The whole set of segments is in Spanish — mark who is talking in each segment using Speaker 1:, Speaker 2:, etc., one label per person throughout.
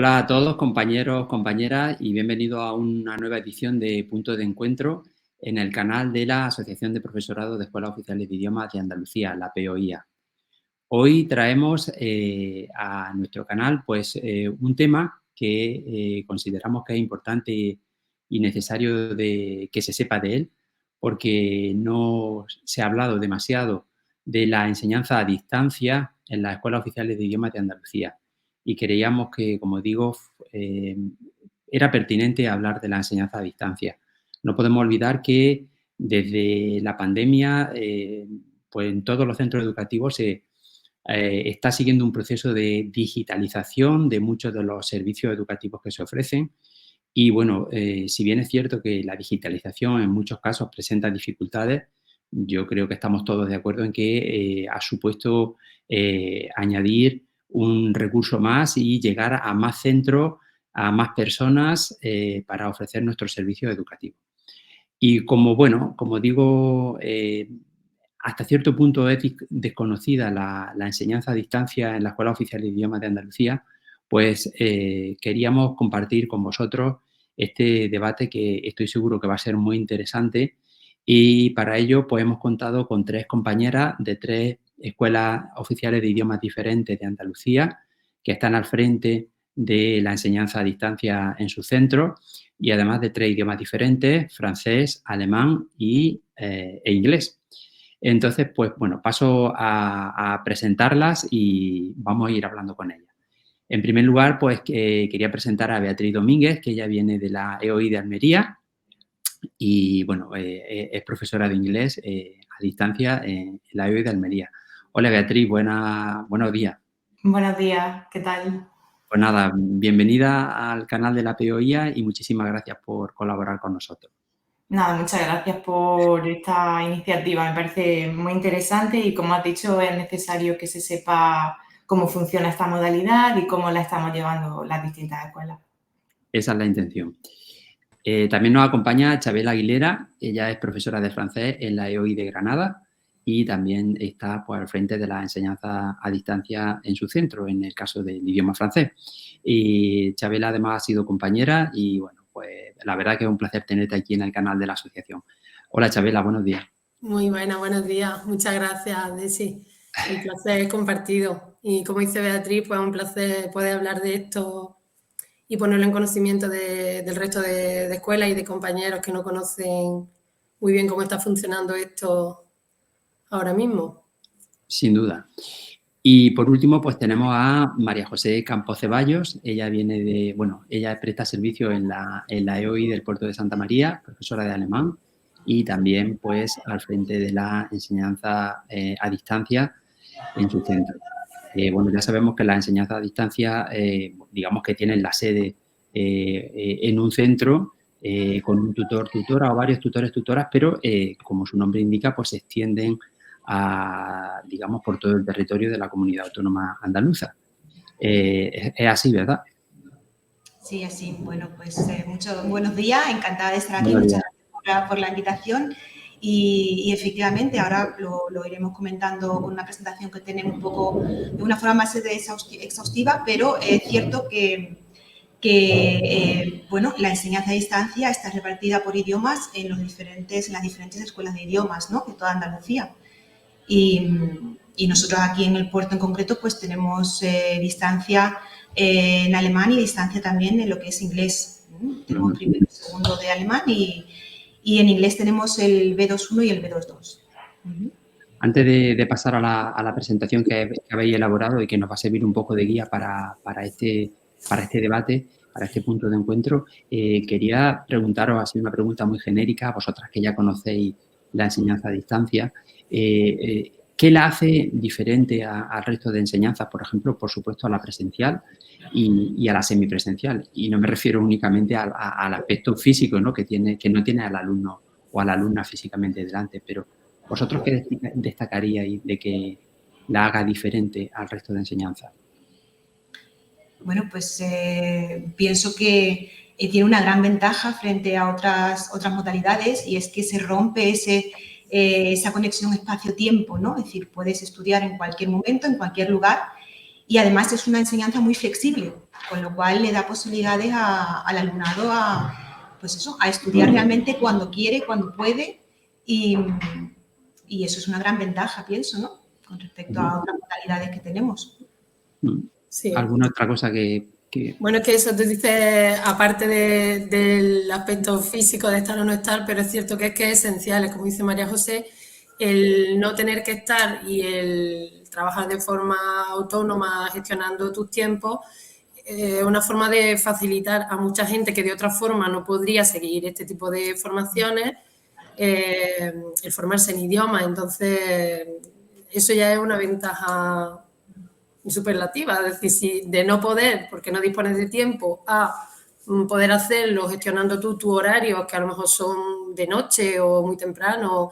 Speaker 1: Hola a todos, compañeros, compañeras, y bienvenidos a una nueva edición de Punto de Encuentro en el canal de la Asociación de Profesorado de Escuelas Oficiales de Idiomas de Andalucía, la POIA. Hoy traemos a nuestro canal un tema que consideramos que es importante y necesario que se sepa de él, porque no se ha hablado demasiado de la enseñanza a distancia en las Escuelas Oficiales de Idiomas de Andalucía. Y creíamos que, como digo, era pertinente hablar de la enseñanza a distancia. No podemos olvidar que desde la pandemia, pues en todos los centros educativos se está siguiendo un proceso de digitalización de muchos de los servicios educativos que se ofrecen. Y bueno, si bien es cierto que la digitalización en muchos casos presenta dificultades, yo creo que estamos todos de acuerdo en que ha supuesto añadir un recurso más y llegar a más centros, a más personas para ofrecer nuestros servicios educativos. Y como digo, hasta cierto punto es desconocida la enseñanza a distancia en la Escuela Oficial de Idiomas de Andalucía, pues queríamos compartir con vosotros este debate que estoy seguro que va a ser muy interesante, y para ello pues hemos contado con 3 compañeras de 3 escuelas oficiales de idiomas diferentes de Andalucía, que están al frente de la enseñanza a distancia en su centro, y además de 3 idiomas diferentes: francés, alemán e inglés. Entonces, pues bueno, paso a presentarlas y vamos a ir hablando con ellas. En primer lugar, pues quería presentar a Beatriz Domínguez, que ella viene de la EOI de Almería y, bueno, es profesora de inglés a distancia en la EOI de Almería. Hola, Beatriz, buenos días.
Speaker 2: Buenos días, ¿qué tal?
Speaker 1: Pues nada, bienvenida al canal de la POIA y muchísimas gracias por colaborar con nosotros.
Speaker 2: Nada, muchas gracias por esta iniciativa, me parece muy interesante y, como has dicho, es necesario que se sepa cómo funciona esta modalidad y cómo la estamos llevando las distintas escuelas.
Speaker 1: Esa es la intención. También nos acompaña Chabela Aguilera, ella es profesora de francés en la EOI de Granada y también está pues, al frente de la enseñanza a distancia en su centro, en el caso del idioma francés. Y Chabela además ha sido compañera y, bueno, pues la verdad que es un placer tenerte aquí en el canal de la asociación. Hola, Chabela, buenos días.
Speaker 3: Muy buena, buenos días. Muchas gracias, Desi. El placer es compartido. Y como dice Beatriz, pues es un placer poder hablar de esto y ponerlo en conocimiento del resto de escuelas y de compañeros que no conocen muy bien cómo está funcionando esto ahora mismo.
Speaker 1: Sin duda. Y por último, pues tenemos a María José Campos Ceballos. Ella ella presta servicio en la EOI del Puerto de Santa María, profesora de alemán, y también pues al frente de la enseñanza a distancia en su centro. Ya sabemos que la enseñanza a distancia, digamos que tienen la sede en un centro con un tutor, tutora o varios tutores, tutoras, pero como su nombre indica, pues se extienden digamos, por todo el territorio de la comunidad autónoma andaluza. Es así, ¿verdad?
Speaker 4: Sí, así. Bueno, pues muchos buenos días, encantada de estar aquí,
Speaker 1: Buenos
Speaker 4: muchas
Speaker 1: días.
Speaker 4: gracias por la invitación y efectivamente ahora lo iremos comentando con una presentación que tenemos un poco de una forma más exhaustiva, pero es cierto que bueno, la enseñanza a distancia está repartida por idiomas en las diferentes escuelas de idiomas, ¿no?, de toda Andalucía. Y nosotros aquí en el puerto en concreto pues tenemos distancia en alemán y distancia también en lo que es inglés. Tenemos primero y segundo de alemán y en inglés tenemos el B2-1 y el B2-2.
Speaker 1: Antes de pasar a la presentación que habéis elaborado y que nos va a servir un poco de guía para este debate, para este punto de encuentro, quería preguntaros, así una pregunta muy genérica, a vosotras que ya conocéis la enseñanza a distancia, ¿qué la hace diferente al resto de enseñanzas? Por ejemplo, por supuesto, a la presencial y a la semipresencial. Y no me refiero únicamente al aspecto físico, ¿no?, que no tiene al alumno o a la alumna físicamente delante, pero ¿vosotros qué destacaríais de que la haga diferente al resto de enseñanza?
Speaker 4: Bueno, pues pienso que tiene una gran ventaja frente a otras modalidades, y es que se rompe esa conexión espacio-tiempo, ¿no? Es decir, puedes estudiar en cualquier momento, en cualquier lugar, y además es una enseñanza muy flexible, con lo cual le da posibilidades al alumnado a estudiar realmente cuando quiere, cuando puede, y eso es una gran ventaja, pienso, ¿no? Con respecto a otras modalidades que tenemos.
Speaker 3: Sí.
Speaker 1: ¿Alguna otra cosa que...?
Speaker 3: Bueno, es que eso tú dices, aparte del aspecto físico de estar o no estar, pero es cierto que es esencial, como dice María José, el no tener que estar y el trabajar de forma autónoma gestionando tus tiempos, una forma de facilitar a mucha gente que de otra forma no podría seguir este tipo de formaciones, el formarse en idiomas. Entonces, eso ya es una ventaja superlativa, es decir, si de no poder, porque no dispones de tiempo, a poder hacerlo gestionando tú tus horarios, que a lo mejor son de noche o muy temprano,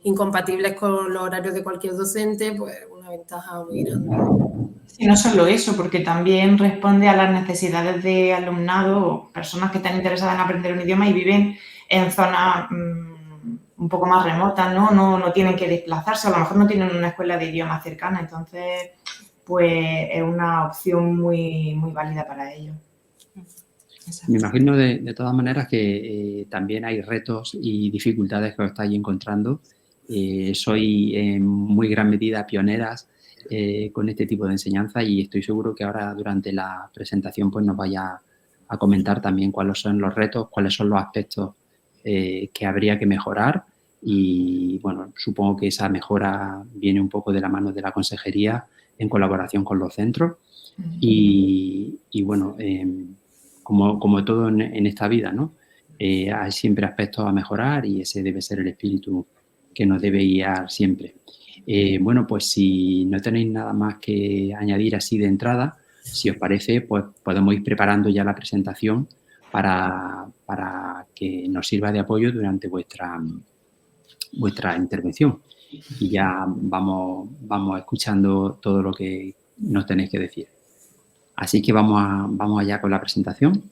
Speaker 3: incompatibles con los horarios de cualquier docente, pues una ventaja muy grande.
Speaker 2: Sí, no solo eso, porque también responde a las necesidades de alumnado o personas que están interesadas en aprender un idioma y viven en zonas un poco más remotas, ¿no? No tienen que desplazarse, a lo mejor no tienen una escuela de idiomas cercana, entonces pues es una opción muy, muy válida para ellos.
Speaker 1: Me imagino de todas maneras que también hay retos y dificultades que os estáis encontrando. Soy en muy gran medida pioneras con este tipo de enseñanza y estoy seguro que ahora durante la presentación pues nos vaya a comentar también cuáles son los retos, cuáles son los aspectos que habría que mejorar y bueno, supongo que esa mejora viene un poco de la mano de la consejería en colaboración con los centros y bueno, como todo en esta vida, ¿no? Hay siempre aspectos a mejorar y ese debe ser el espíritu que nos debe guiar siempre. Bueno, pues si no tenéis nada más que añadir así de entrada, si os parece, pues podemos ir preparando ya la presentación para que nos sirva de apoyo durante vuestra intervención. Y ya vamos escuchando todo lo que nos tenéis que decir. Así que vamos allá con la presentación.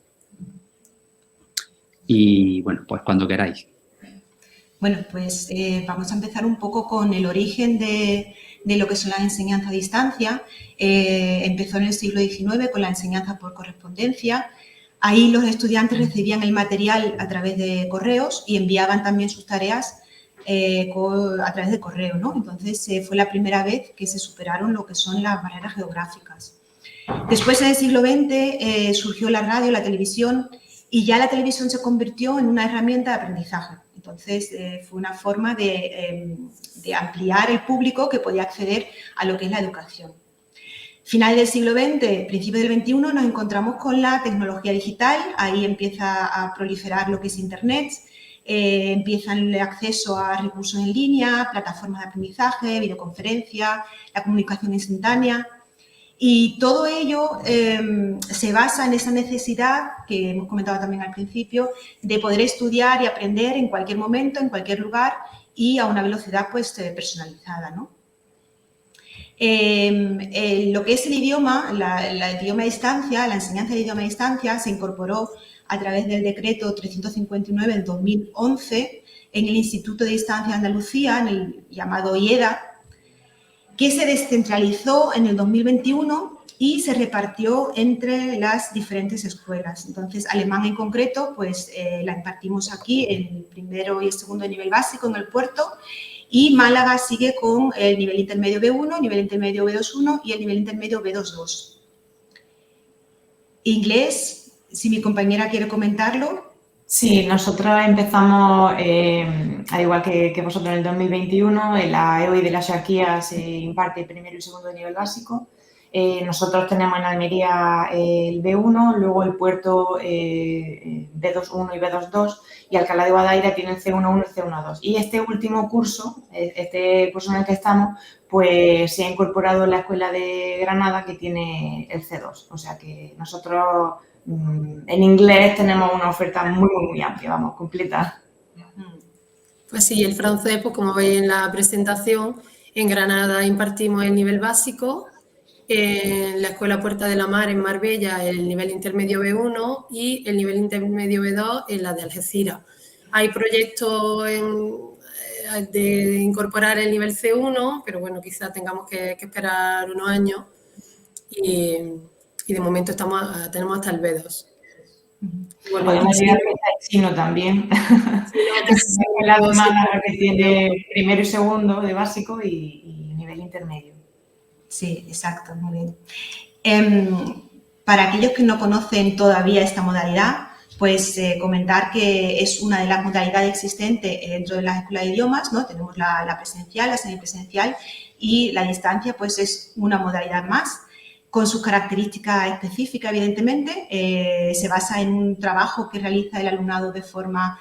Speaker 1: Y bueno, pues cuando queráis.
Speaker 4: Bueno, pues vamos a empezar un poco con el origen de lo que son las enseñanzas a distancia. Empezó en el siglo XIX con la enseñanza por correspondencia. Ahí los estudiantes recibían el material a través de correos y enviaban también sus tareas a través de correo, ¿no? Entonces fue la primera vez que se superaron lo que son las barreras geográficas. Después, en el siglo XX, surgió la radio, la televisión, y ya la televisión se convirtió en una herramienta de aprendizaje. Entonces, fue una forma de ampliar el público que podía acceder a lo que es la educación. Final del siglo XX, principio del XXI, nos encontramos con la tecnología digital. Ahí empieza a proliferar lo que es Internet, empieza el acceso a recursos en línea, plataformas de aprendizaje, videoconferencia, la comunicación instantánea. Y todo ello se basa en esa necesidad que hemos comentado también al principio de poder estudiar y aprender en cualquier momento, en cualquier lugar y a una velocidad pues personalizada, ¿no? Lo que es el idioma, el idioma a distancia, la enseñanza del idioma a distancia se incorporó a través del decreto 359 del 2011 en el Instituto de Distancia de Andalucía, en el llamado IEDA, que se descentralizó en el 2021 y se repartió entre las diferentes escuelas. Entonces, alemán en concreto, pues la impartimos aquí en el primero y el segundo nivel básico en el Puerto, y Málaga sigue con el nivel intermedio B1, nivel intermedio B2.1 y el nivel intermedio B2.2. Inglés, si mi compañera quiere comentarlo.
Speaker 2: Sí, nosotros empezamos, al igual que vosotros, en el 2021, en la EOI de la Shakia se imparte el primero y segundo de nivel básico. Nosotros tenemos en Almería el B1, luego el Puerto B2.1 y B2.2 y Alcalá de Guadaira tiene el C1.1 y el C1.2. Y este último curso, este curso en el que estamos, pues se ha incorporado en la Escuela de Granada que tiene el C2. O sea que nosotros en inglés tenemos una oferta muy, muy amplia, vamos, completa.
Speaker 3: Pues sí, el francés, pues como veis en la presentación, en Granada impartimos el nivel básico, en la Escuela Puerta de la Mar en Marbella el nivel intermedio B1 y el nivel intermedio B2 en la de Algeciras. Hay proyectos de incorporar el nivel C1, pero bueno, quizá tengamos que esperar unos años y de momento tenemos hasta el B2.
Speaker 2: Bueno, podemos llegar a chino también.
Speaker 3: Sí,
Speaker 2: la demanda que tiene primero y segundo de básico y nivel intermedio.
Speaker 4: Sí, exacto, muy bien. Para aquellos que no conocen todavía esta modalidad, pues comentar que es una de las modalidades existentes dentro de las escuelas de idiomas, ¿no? Tenemos la presencial, la semipresencial y la distancia, pues es una modalidad más con sus características específicas, evidentemente. Se basa en un trabajo que realiza el alumnado de forma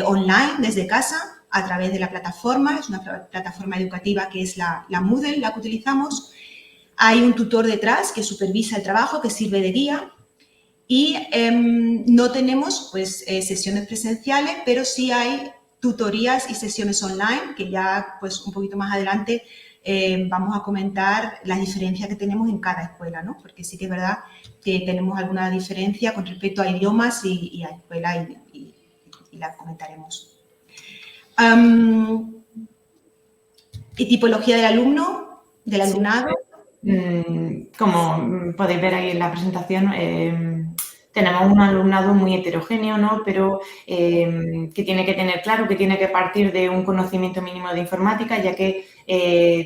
Speaker 4: online, desde casa, a través de la plataforma. Es una plataforma educativa que es la Moodle, la que utilizamos. Hay un tutor detrás que supervisa el trabajo, que sirve de guía. Y no tenemos pues, sesiones presenciales, pero sí hay tutorías y sesiones online, que ya pues, un poquito más adelante vamos a comentar las diferencias que tenemos en cada escuela, ¿no? Porque sí que es verdad que tenemos alguna diferencia con respecto a idiomas y a escuelas y la comentaremos. ¿Y tipología del alumno, del alumnado?
Speaker 2: Como podéis ver ahí en la presentación, tenemos un alumnado muy heterogéneo, ¿no? Pero que tiene que tener claro que tiene que partir de un conocimiento mínimo de informática, ya que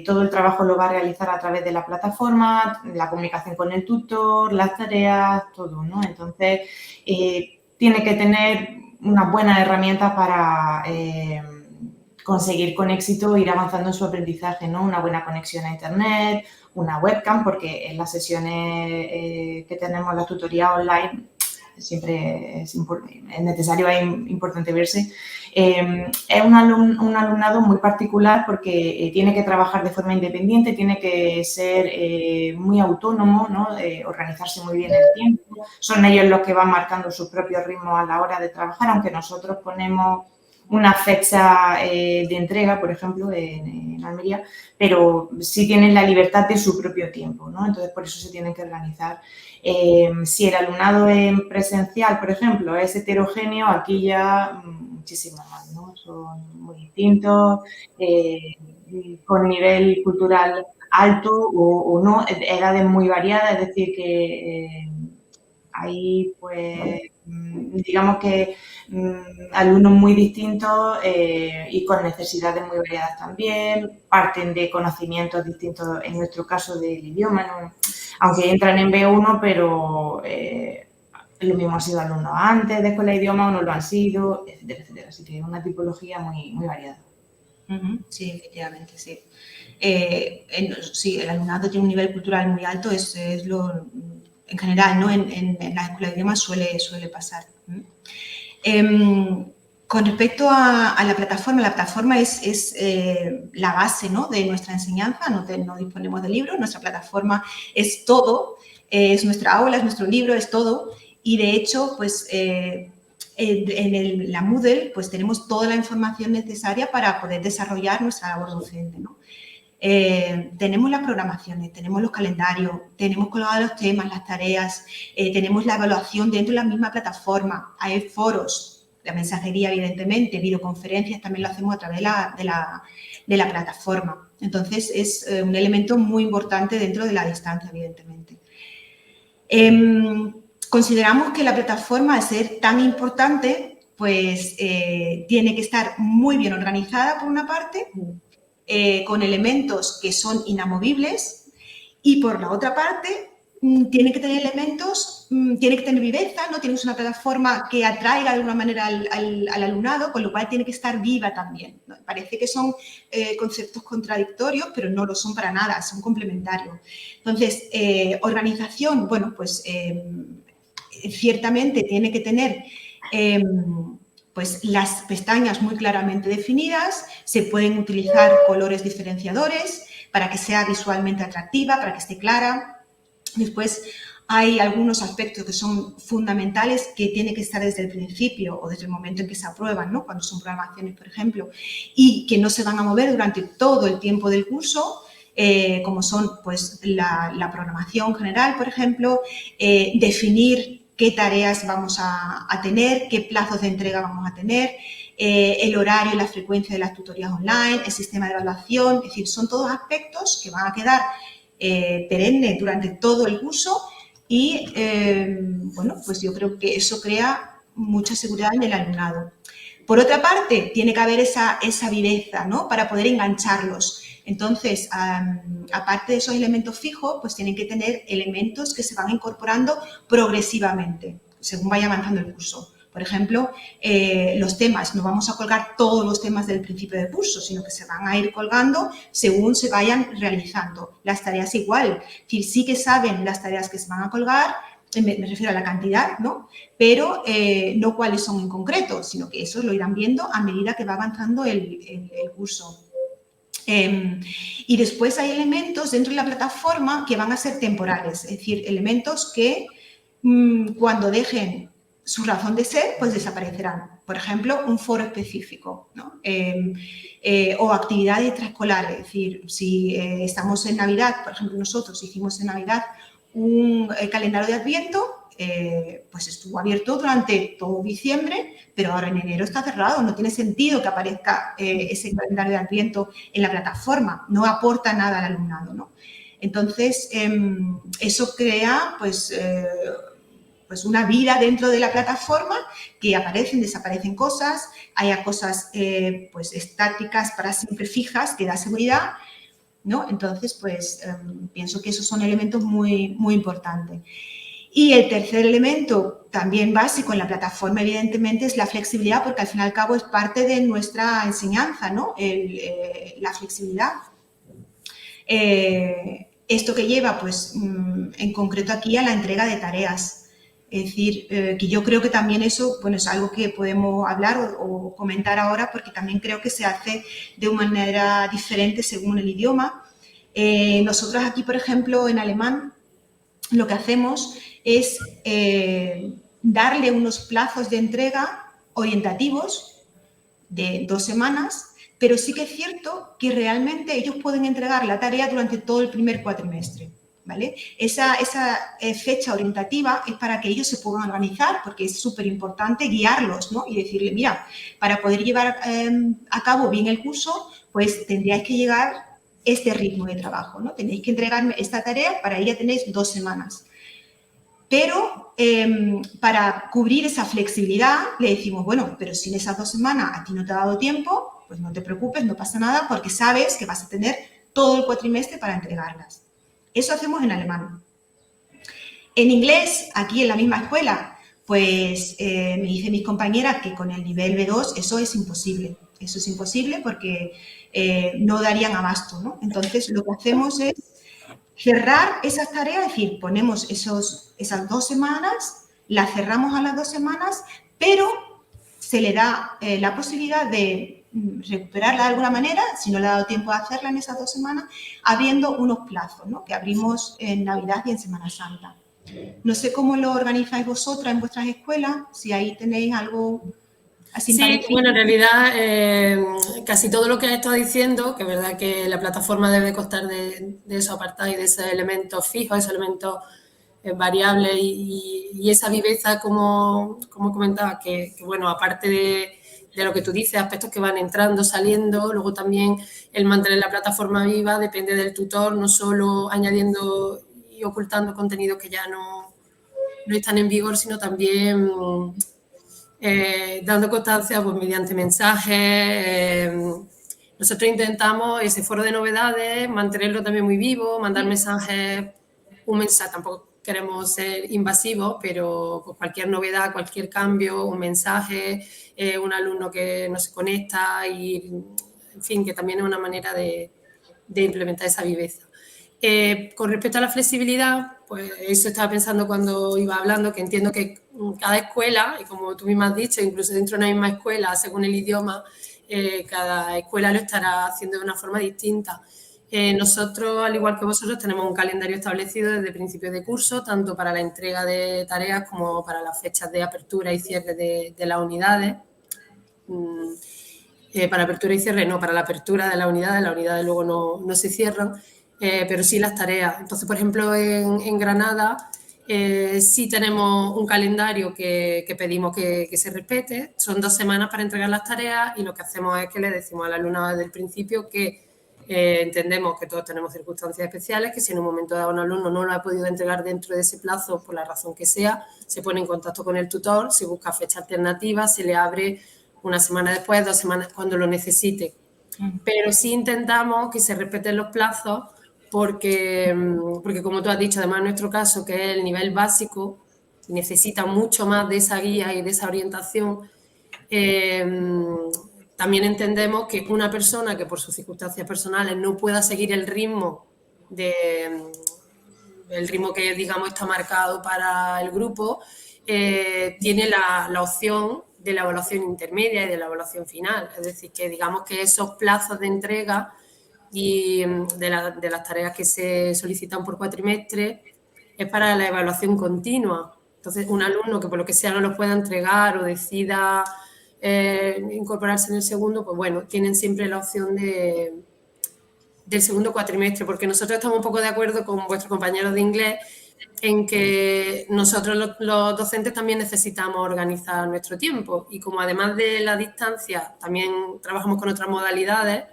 Speaker 2: todo el trabajo lo va a realizar a través de la plataforma, la comunicación con el tutor, las tareas, todo, ¿no? Entonces, tiene que tener unas buenas herramientas para conseguir con éxito ir avanzando en su aprendizaje, ¿no? Una buena conexión a internet, una webcam, porque en las sesiones que tenemos, la tutoría online, siempre es necesario, es importante verse. Es un alumnado muy particular porque tiene que trabajar de forma independiente, tiene que ser muy autónomo, ¿no? Organizarse muy bien el tiempo. Son ellos los que van marcando sus propios ritmos a la hora de trabajar, aunque nosotros ponemos una fecha de entrega, por ejemplo, en Almería, pero sí tienen la libertad de su propio tiempo, ¿no? Entonces, por eso se tienen que organizar. Si el alumnado en presencial, por ejemplo, es heterogéneo, aquí ya muchísimo más, ¿no? Son muy distintos, con nivel cultural alto o no, edades muy variadas, es decir, que hay, pues, digamos que alumnos muy distintos y con necesidades muy variadas también, parten de conocimientos distintos, en nuestro caso del idioma, ¿no? Aunque entran en B1, pero lo mismo han sido alumnos antes de escuela de idioma o no lo han sido, etcétera, etcétera. Así que es una tipología muy, muy variada.
Speaker 4: Sí, efectivamente, sí. Sí, el alumnado tiene un nivel cultural muy alto, es lo... En general, ¿no? En las escuelas de idiomas suele pasar. Con respecto a la plataforma es la base, ¿no? De nuestra enseñanza, no disponemos de libros, nuestra plataforma es todo, es nuestra aula, es nuestro libro, es todo. Y de hecho, pues en la Moodle pues tenemos toda la información necesaria para poder desarrollar nuestra labor docente, ¿no? Tenemos las programaciones, tenemos los calendarios, tenemos colocados los temas, las tareas, tenemos la evaluación dentro de la misma plataforma, hay foros, la mensajería evidentemente, videoconferencias también lo hacemos a través de la plataforma. Entonces es un elemento muy importante dentro de la distancia, evidentemente. Consideramos que la plataforma, al ser tan importante, pues tiene que estar muy bien organizada por una parte, con elementos que son inamovibles y por la otra parte tiene que tener elementos, tiene que tener viveza, ¿no? Tienes una plataforma que atraiga de alguna manera al alumnado, con lo cual tiene que estar viva también, ¿no? Parece que son conceptos contradictorios, pero no lo son para nada, son complementarios. Entonces, organización, bueno, pues ciertamente tiene que tener pues las pestañas muy claramente definidas, se pueden utilizar colores diferenciadores para que sea visualmente atractiva, para que esté clara. Después hay algunos aspectos que son fundamentales que tienen que estar desde el principio o desde el momento en que se aprueban, ¿no? Cuando son programaciones, por ejemplo, y que no se van a mover durante todo el tiempo del curso, como son pues, la programación general, por ejemplo, definir qué tareas vamos a tener, qué plazos de entrega vamos a tener, el horario y la frecuencia de las tutorías online, el sistema de evaluación, es decir, son todos aspectos que van a quedar perenne durante todo el curso y, bueno, pues yo creo que eso crea mucha seguridad en el alumnado. Por otra parte, tiene que haber esa viveza, ¿no?, para poder engancharlos. Entonces, aparte de esos elementos fijos, pues tienen que tener elementos que se van incorporando progresivamente, según vaya avanzando el curso. Por ejemplo, los temas, no vamos a colgar todos los temas del principio del curso, sino que se van a ir colgando según se vayan realizando. Las tareas igual, es decir, sí que saben las tareas que se van a colgar, me refiero a la cantidad, ¿no?, pero no cuáles son en concreto, sino que eso lo irán viendo a medida que va avanzando el curso. Y después hay elementos dentro de la plataforma que van a ser temporales, es decir, elementos que cuando dejen su razón de ser, pues desaparecerán. Por ejemplo, un foro específico, ¿no?, o actividades extraescolares. Es decir, si estamos en Navidad, por ejemplo, nosotros hicimos en Navidad un calendario de Adviento, pues estuvo abierto durante todo diciembre, pero ahora en enero está cerrado. No tiene sentido que aparezca ese calendario de Adviento en la plataforma. No aporta nada al alumnado, ¿no? Entonces, eso crea, pues una vida dentro de la plataforma, que aparecen, desaparecen cosas, haya cosas pues estáticas para siempre fijas, que da seguridad, ¿no? Entonces, pues pienso que esos son elementos muy, muy importantes. Y el tercer elemento, también básico en la plataforma, evidentemente, es la flexibilidad, porque al fin y al cabo es parte de nuestra enseñanza, ¿no?, la flexibilidad. Esto que lleva, pues, en concreto aquí a la entrega de tareas. Es decir, que yo creo que también eso, bueno, es algo que podemos hablar o comentar ahora, porque también creo que se hace de una manera diferente según el idioma. Nosotros aquí, por ejemplo, en alemán, lo que hacemos es darle unos plazos de entrega orientativos de 2 semanas, pero sí que es cierto que realmente ellos pueden entregar la tarea durante todo el primer cuatrimestre, ¿vale? Esa fecha orientativa es para que ellos se puedan organizar, porque es súper importante guiarlos, ¿no?, y decirle, mira, para poder llevar a cabo bien el curso, pues tendríais que llegar este ritmo de trabajo, ¿no? Tenéis que entregarme esta tarea, para ella tenéis 2 semanas. Pero para cubrir esa flexibilidad le decimos, bueno, pero si en esas 2 semanas a ti no te ha dado tiempo, pues no te preocupes, no pasa nada, porque sabes que vas a tener todo el cuatrimestre para entregarlas. Eso hacemos en alemán. En inglés, aquí en la misma escuela, pues me dicen mis compañeras que con el nivel B2 eso es imposible. Eso es imposible porque no darían abasto, ¿no? Entonces, lo que hacemos es cerrar esas tareas, es decir, ponemos esas 2 semanas, las cerramos a las 2 semanas, pero se le da la posibilidad de recuperarla de alguna manera, si no le ha dado tiempo a hacerla en esas 2 semanas, abriendo unos plazos, ¿no?, que abrimos en Navidad y en Semana Santa. No sé cómo lo organizáis vosotras en vuestras escuelas, si ahí tenéis algo así parecido.
Speaker 3: Sí, bueno, en realidad casi todo lo que has estado diciendo, que es verdad que la plataforma debe constar de esos apartados y de esos elementos fijos, esos elementos variables y esa viveza, como comentaba, que bueno, aparte de lo que tú dices, aspectos que van entrando, saliendo, luego también el mantener la plataforma viva depende del tutor, no solo añadiendo y ocultando contenidos que ya no están en vigor, sino también dando constancia pues, mediante mensajes. Nosotros intentamos ese foro de novedades, mantenerlo también muy vivo, mandar mensajes, un mensaje, tampoco queremos ser invasivos, pero pues, cualquier novedad, cualquier cambio, un mensaje, un alumno que no se conecta y, en fin, que también es una manera de implementar esa viveza. Con respecto a la flexibilidad, pues eso estaba pensando cuando iba hablando, que entiendo que cada escuela, y como tú misma has dicho, incluso dentro de una misma escuela, según el idioma, cada escuela lo estará haciendo de una forma distinta. Nosotros, al igual que vosotros, tenemos un calendario establecido desde principios de curso, tanto para la entrega de tareas como para las fechas de apertura y cierre de las unidades. Para apertura y cierre, no, para la apertura de las unidades luego no se cierran, pero sí las tareas. Entonces, por ejemplo, en Granada sí tenemos un calendario que pedimos que se respete. Son 2 semanas para entregar las tareas y lo que hacemos es que le decimos al alumnado desde el principio que Entendemos que todos tenemos circunstancias especiales, que si en un momento dado un alumno no lo ha podido entregar dentro de ese plazo, por la razón que sea, se pone en contacto con el tutor, se busca fecha alternativa, se le abre una semana después, 2 semanas, cuando lo necesite. Pero sí intentamos que se respeten los plazos porque como tú has dicho, además en nuestro caso, que es el nivel básico, necesita mucho más de esa guía y de esa orientación. También entendemos que una persona que por sus circunstancias personales no pueda seguir el ritmo que, digamos, está marcado para el grupo, tiene la opción de la evaluación intermedia y de la evaluación final. Es decir, que digamos que esos plazos de entrega y de las tareas que se solicitan por cuatrimestre es para la evaluación continua. Entonces, un alumno que por lo que sea no los pueda entregar o decida incorporarse en el segundo, pues bueno, tienen siempre la opción del segundo cuatrimestre, porque nosotros estamos un poco de acuerdo con vuestros compañeros de inglés en que nosotros los docentes también necesitamos organizar nuestro tiempo y como además de la distancia también trabajamos con otras modalidades,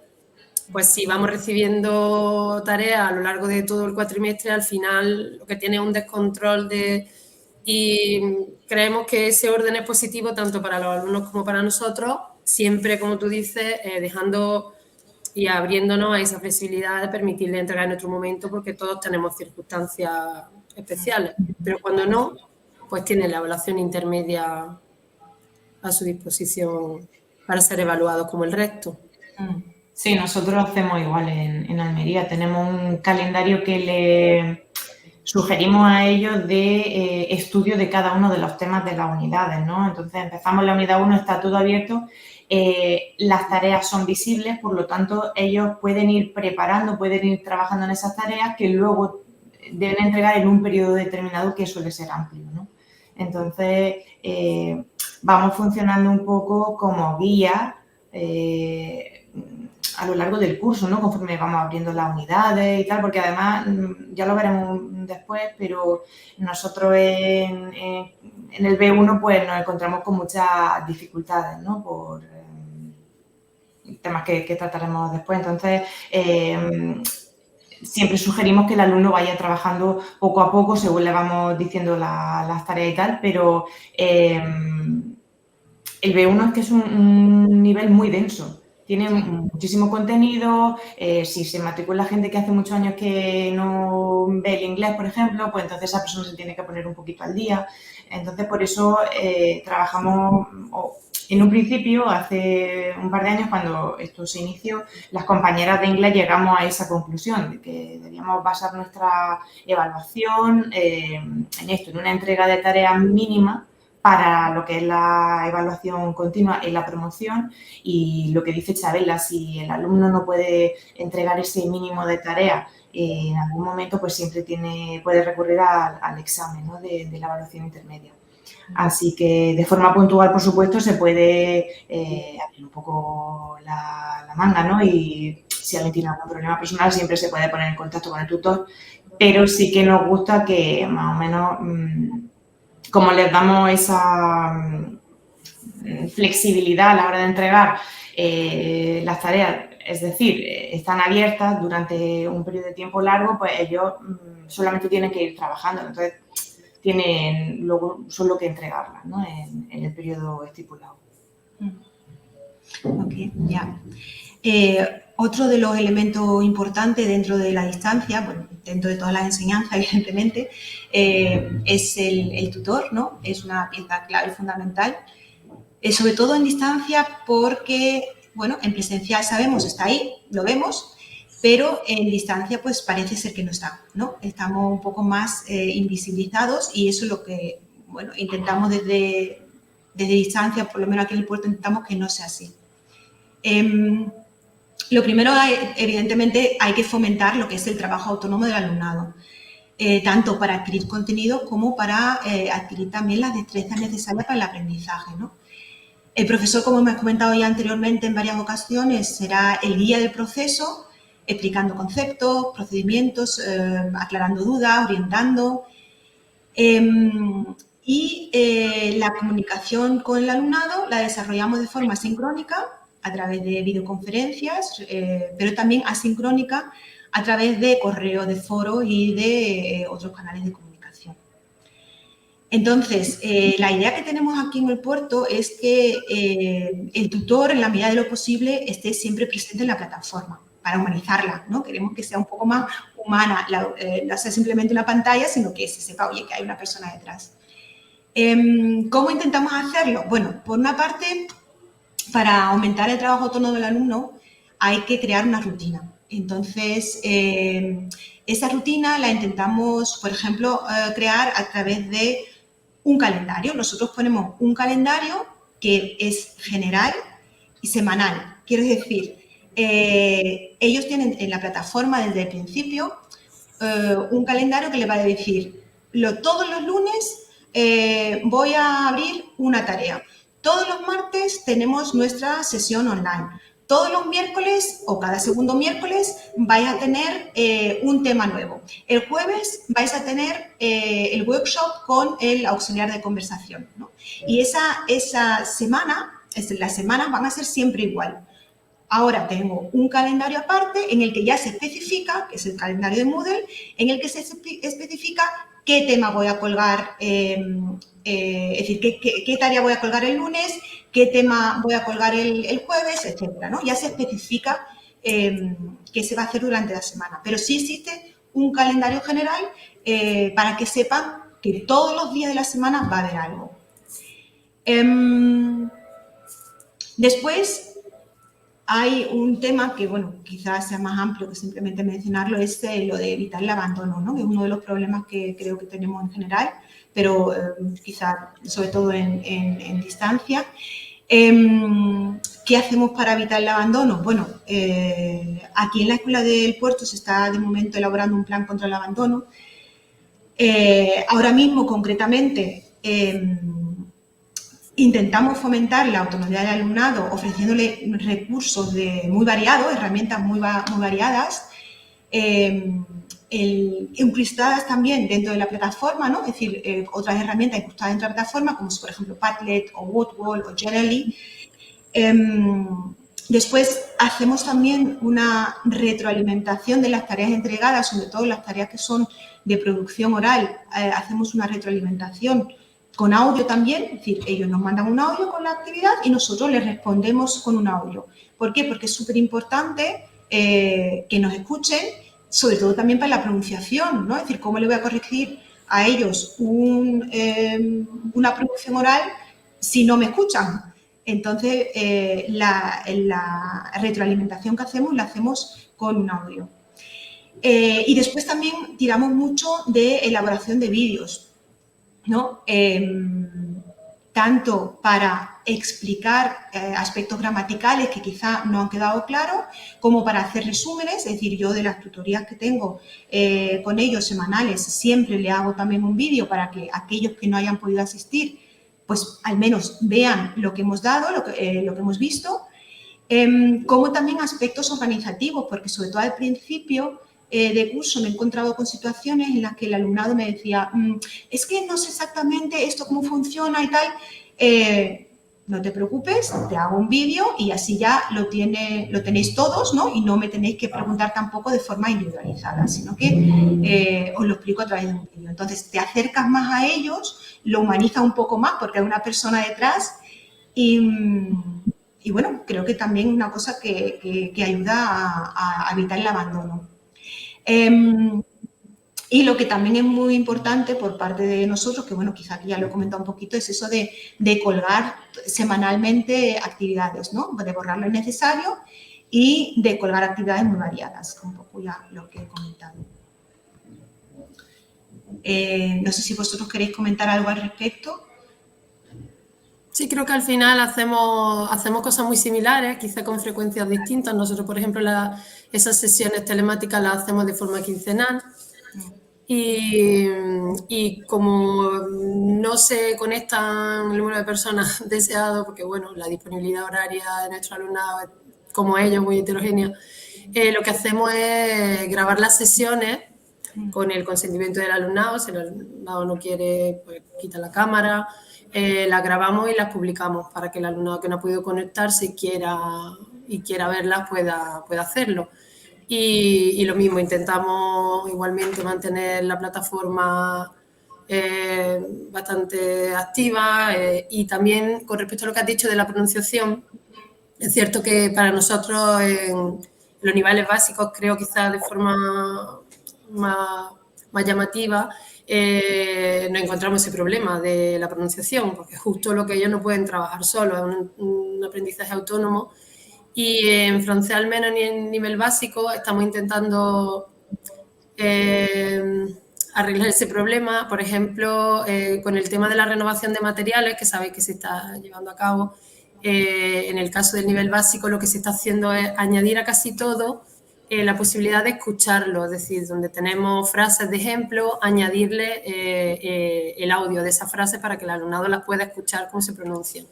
Speaker 3: pues si vamos recibiendo tareas a lo largo de todo el cuatrimestre, al final lo que tiene es un descontrol y creemos que ese orden es positivo tanto para los alumnos como para nosotros, siempre, como tú dices, dejando y abriéndonos a esa flexibilidad de permitirle entregar en otro momento porque todos tenemos circunstancias especiales, pero cuando no, pues tiene la evaluación intermedia a su disposición para ser evaluados como el resto.
Speaker 2: Sí, nosotros hacemos igual en Almería. Tenemos un calendario que le sugerimos a ellos de estudio de cada uno de los temas de las unidades, ¿no? Entonces, empezamos la unidad 1, está todo abierto, las tareas son visibles, por lo tanto, ellos pueden ir preparando, pueden ir trabajando en esas tareas que luego deben entregar en un periodo determinado que suele ser amplio, ¿no? Entonces, vamos funcionando un poco como guía a lo largo del curso, ¿no? Conforme vamos abriendo las unidades y tal, porque además, ya lo veremos después, pero nosotros en el B1 pues nos encontramos con muchas dificultades, ¿no? Por temas que trataremos después. Entonces, siempre sugerimos que el alumno vaya trabajando poco a poco según le vamos diciendo las tareas y tal, pero el B1 es que es un nivel muy denso. Tiene muchísimo contenido, si se matricula gente que hace muchos años que no ve el inglés, por ejemplo, pues entonces esa persona se tiene que poner un poquito al día. Entonces, por eso trabajamos, en un principio, hace un par de años, cuando esto se inició, las compañeras de inglés llegamos a esa conclusión de que debíamos basar nuestra evaluación en esto, en una entrega de tareas mínima para lo que es la evaluación continua y la promoción. Y lo que dice Chabela, si el alumno no puede entregar ese mínimo de tarea en algún momento, pues siempre puede recurrir al examen, ¿no? de la evaluación intermedia. Así que de forma puntual, por supuesto, se puede abrir un poco la manga, ¿no? Y si alguien tiene algún problema personal, siempre se puede poner en contacto con el tutor, pero sí que nos gusta que más o menos, como les damos esa flexibilidad a la hora de entregar las tareas, es decir, están abiertas durante un periodo de tiempo largo, pues ellos solamente tienen que ir trabajando. Entonces, tienen luego solo que entregarlas, ¿no? en el periodo estipulado.
Speaker 4: Ok, ya. Otro de los elementos importantes dentro de la distancia, bueno, dentro de todas las enseñanzas, evidentemente, es el tutor, ¿no? Es una pieza clave fundamental, sobre todo en distancia porque, bueno, en presencial sabemos, está ahí, lo vemos, pero en distancia pues parece ser que no está, ¿no? Estamos un poco más invisibilizados y eso es lo que, bueno, intentamos desde distancia, por lo menos aquí en el puerto intentamos que no sea así. Lo primero, evidentemente, hay que fomentar lo que es el trabajo autónomo del alumnado, tanto para adquirir contenido como para adquirir también las destrezas necesarias para el aprendizaje, ¿no? El profesor, como hemos comentado ya anteriormente en varias ocasiones, será el guía del proceso, explicando conceptos, procedimientos, aclarando dudas, orientando. Y la comunicación con el alumnado la desarrollamos de forma sincrónica a través de videoconferencias, pero también asincrónica a través de correo, de foros y de otros canales de comunicación. Entonces, la idea que tenemos aquí en el puerto es que el tutor, en la medida de lo posible, esté siempre presente en la plataforma para humanizarla, ¿no? Queremos que sea un poco más humana, no sea simplemente una pantalla, sino que se sepa, oye, que hay una persona detrás. ¿Cómo intentamos hacerlo? Bueno, por una parte, para aumentar el trabajo autónomo del alumno hay que crear una rutina. Entonces, esa rutina la intentamos, por ejemplo, crear a través de un calendario. Nosotros ponemos un calendario que es general y semanal. Quiero decir, ellos tienen en la plataforma desde el principio un calendario que les va a decir, todos los lunes voy a abrir una tarea. Todos los martes tenemos nuestra sesión online. Todos los miércoles o cada segundo miércoles vais a tener un tema nuevo. El jueves vais a tener el workshop con el auxiliar de conversación, ¿no? Y esa semana, las semanas van a ser siempre igual. Ahora tengo un calendario aparte en el que ya se especifica, que es el calendario de Moodle, en el que se especifica qué tema voy a colgar, es decir, qué tarea voy a colgar el lunes, qué tema voy a colgar el jueves, etcétera, ¿no? Ya se especifica qué se va a hacer durante la semana. Pero sí existe un calendario general para que sepan que todos los días de la semana va a haber algo. Después, hay un tema que, bueno, quizás sea más amplio que simplemente mencionarlo, es lo de evitar el abandono, ¿no? Es uno de los problemas que creo que tenemos en general, pero quizás sobre todo en distancia. ¿Qué hacemos para evitar el abandono? Bueno, aquí en la Escuela del Puerto se está de momento elaborando un plan contra el abandono. Ahora mismo, concretamente, intentamos fomentar la autonomía del alumnado ofreciéndole recursos muy variados, herramientas muy variadas, incrustadas también dentro de la plataforma, ¿no? Es decir, otras herramientas incrustadas dentro de la plataforma, como por ejemplo Padlet o Woodwall o Genially. Después hacemos también una retroalimentación de las tareas entregadas, sobre todo las tareas que son de producción oral, hacemos una retroalimentación con audio también, es decir, ellos nos mandan un audio con la actividad y nosotros les respondemos con un audio. ¿Por qué? Porque es súper importante que nos escuchen, sobre todo también para la pronunciación, ¿no? Es decir, ¿cómo le voy a corregir a ellos una pronunciación oral si no me escuchan? Entonces, la retroalimentación que hacemos la hacemos con un audio. Y después también tiramos mucho de elaboración de vídeos, ¿no? Tanto para explicar aspectos gramaticales que quizá no han quedado claros, como para hacer resúmenes. Es decir, yo de las tutorías que tengo con ellos semanales siempre le hago también un vídeo para que aquellos que no hayan podido asistir pues al menos vean lo que hemos dado, lo que hemos visto, como también aspectos organizativos, porque sobre todo al principio de curso me he encontrado con situaciones en las que el alumnado me decía, es que no sé exactamente esto cómo funciona y tal. No te preocupes, te hago un vídeo y así ya lo tenéis todos, ¿no? Y no me tenéis que preguntar tampoco de forma individualizada, sino que os lo explico a través de un vídeo. Entonces, te acercas más a ellos, lo humanizas un poco más porque hay una persona detrás y bueno, creo que también es una cosa que ayuda a evitar el abandono. Y lo que también es muy importante por parte de nosotros, que bueno, quizá aquí ya lo he comentado un poquito, es eso de colgar semanalmente actividades, ¿no? De borrar lo innecesario y de colgar actividades muy variadas, un poco ya lo que he comentado. No sé si vosotros queréis comentar algo al respecto.
Speaker 3: Sí, creo que al final hacemos cosas muy similares, quizá con frecuencias distintas. Nosotros, por ejemplo, esas sesiones telemáticas las hacemos de forma quincenal y como no se conectan el número de personas deseado, porque bueno, la disponibilidad horaria de nuestro alumnado, como ellos, muy heterogénea, lo que hacemos es grabar las sesiones con el consentimiento del alumnado. Si el alumnado no quiere, pues quita la cámara, las grabamos y las publicamos para que el alumnado que no ha podido conectarse y quiera verlas pueda hacerlo. Y lo mismo, intentamos igualmente mantener la plataforma bastante activa, y también con respecto a lo que has dicho de la pronunciación, es cierto que para nosotros en los niveles básicos, creo quizás de forma más llamativa, nos encontramos ese problema de la pronunciación, porque es justo lo que ellos no pueden trabajar solos, es un aprendizaje autónomo. Y en francés, al menos en nivel básico, estamos intentando arreglar ese problema. Por ejemplo, con el tema de la renovación de materiales, que sabéis que se está llevando a cabo, en el caso del nivel básico, lo que se está haciendo es añadir a casi todo la posibilidad de escucharlo, es decir, donde tenemos frases de ejemplo, añadirle el audio de esa frase para que el alumnado las pueda escuchar cómo se pronuncian.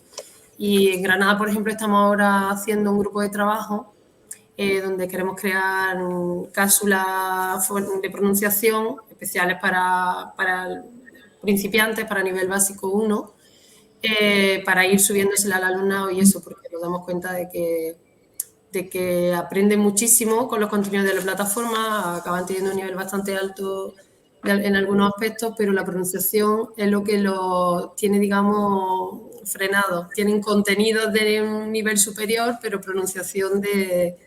Speaker 3: Y en Granada, por ejemplo, estamos ahora haciendo un grupo de trabajo donde queremos crear cápsulas de pronunciación especiales para principiantes, para nivel básico 1, para ir subiéndosela al alumnado, y eso porque nos damos cuenta de que aprenden muchísimo con los contenidos de la plataforma, acaban teniendo un nivel bastante alto en algunos aspectos, pero la pronunciación es lo que lo tiene, digamos, frenado. Tienen contenidos de un nivel superior, pero pronunciación de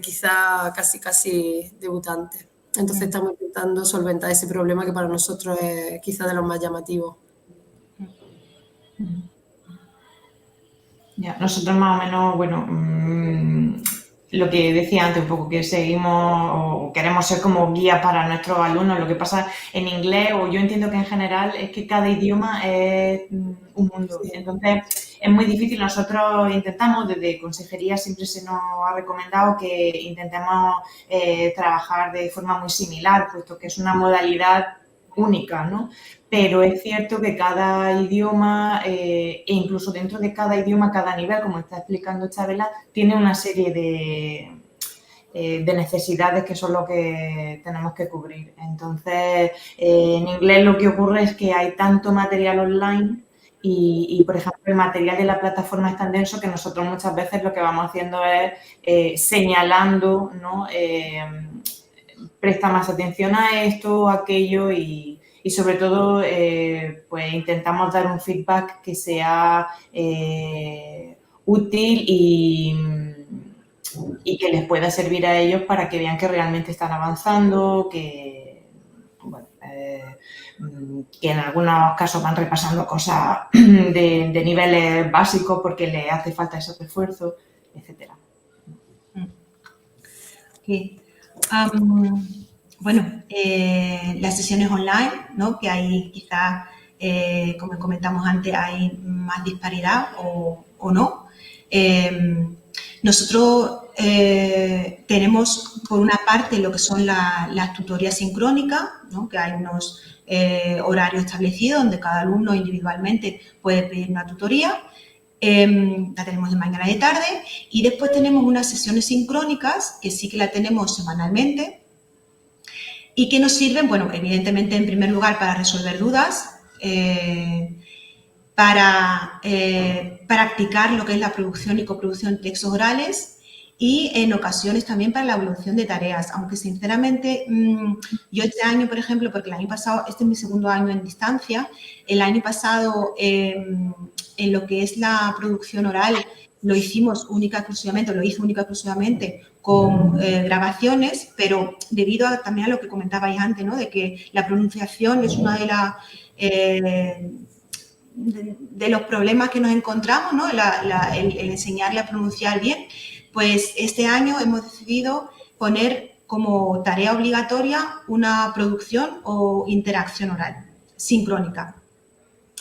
Speaker 3: quizá casi debutante. Entonces estamos intentando solventar ese problema que para nosotros es quizá de los más llamativos.
Speaker 2: Ya, nosotros más o menos, bueno, lo que decía antes un poco, que seguimos o queremos ser como guía para nuestros alumnos. Lo que pasa en inglés, o yo entiendo que en general, es que cada idioma es un mundo. Entonces, es muy difícil. Nosotros intentamos, desde consejería siempre se nos ha recomendado que intentemos trabajar de forma muy similar, puesto que es una modalidad única, ¿no? Pero es cierto que cada idioma, e incluso dentro de cada idioma, cada nivel, como está explicando Chabela, tiene una serie de necesidades que son lo que tenemos que cubrir. Entonces, en inglés lo que ocurre es que hay tanto material online y, por ejemplo, el material de la plataforma es tan denso que nosotros muchas veces lo que vamos haciendo es señalando, ¿no? Presta más atención a esto o aquello y sobre todo, pues intentamos dar un feedback que sea útil y que les pueda servir a ellos para que vean que realmente están avanzando, que, bueno, que en algunos casos van repasando cosas de niveles básicos porque les hace falta ese refuerzo, etcétera.
Speaker 4: Okay. Bueno, las sesiones online, ¿no? Que hay quizás, como comentamos antes, hay más disparidad o no. Nosotros tenemos, por una parte, lo que son las tutorías sincrónicas, ¿no? Que hay unos horarios establecidos donde cada alumno individualmente puede pedir una tutoría. La tenemos de mañana y de tarde, y después tenemos unas sesiones sincrónicas que sí que la tenemos semanalmente y que nos sirven, bueno, evidentemente en primer lugar para resolver dudas, para practicar lo que es la producción y coproducción de textos orales y en ocasiones también para la evolución de tareas, aunque sinceramente yo este año, por ejemplo, porque el año pasado, este es mi segundo año en distancia, el año pasado en lo que es la producción oral lo hicimos única y exclusivamente con grabaciones, pero debido también a lo que comentabais antes, ¿no? De que la pronunciación es una de los problemas que nos encontramos, ¿no? El enseñarle a pronunciar bien, pues este año hemos decidido poner como tarea obligatoria una producción o interacción oral sincrónica.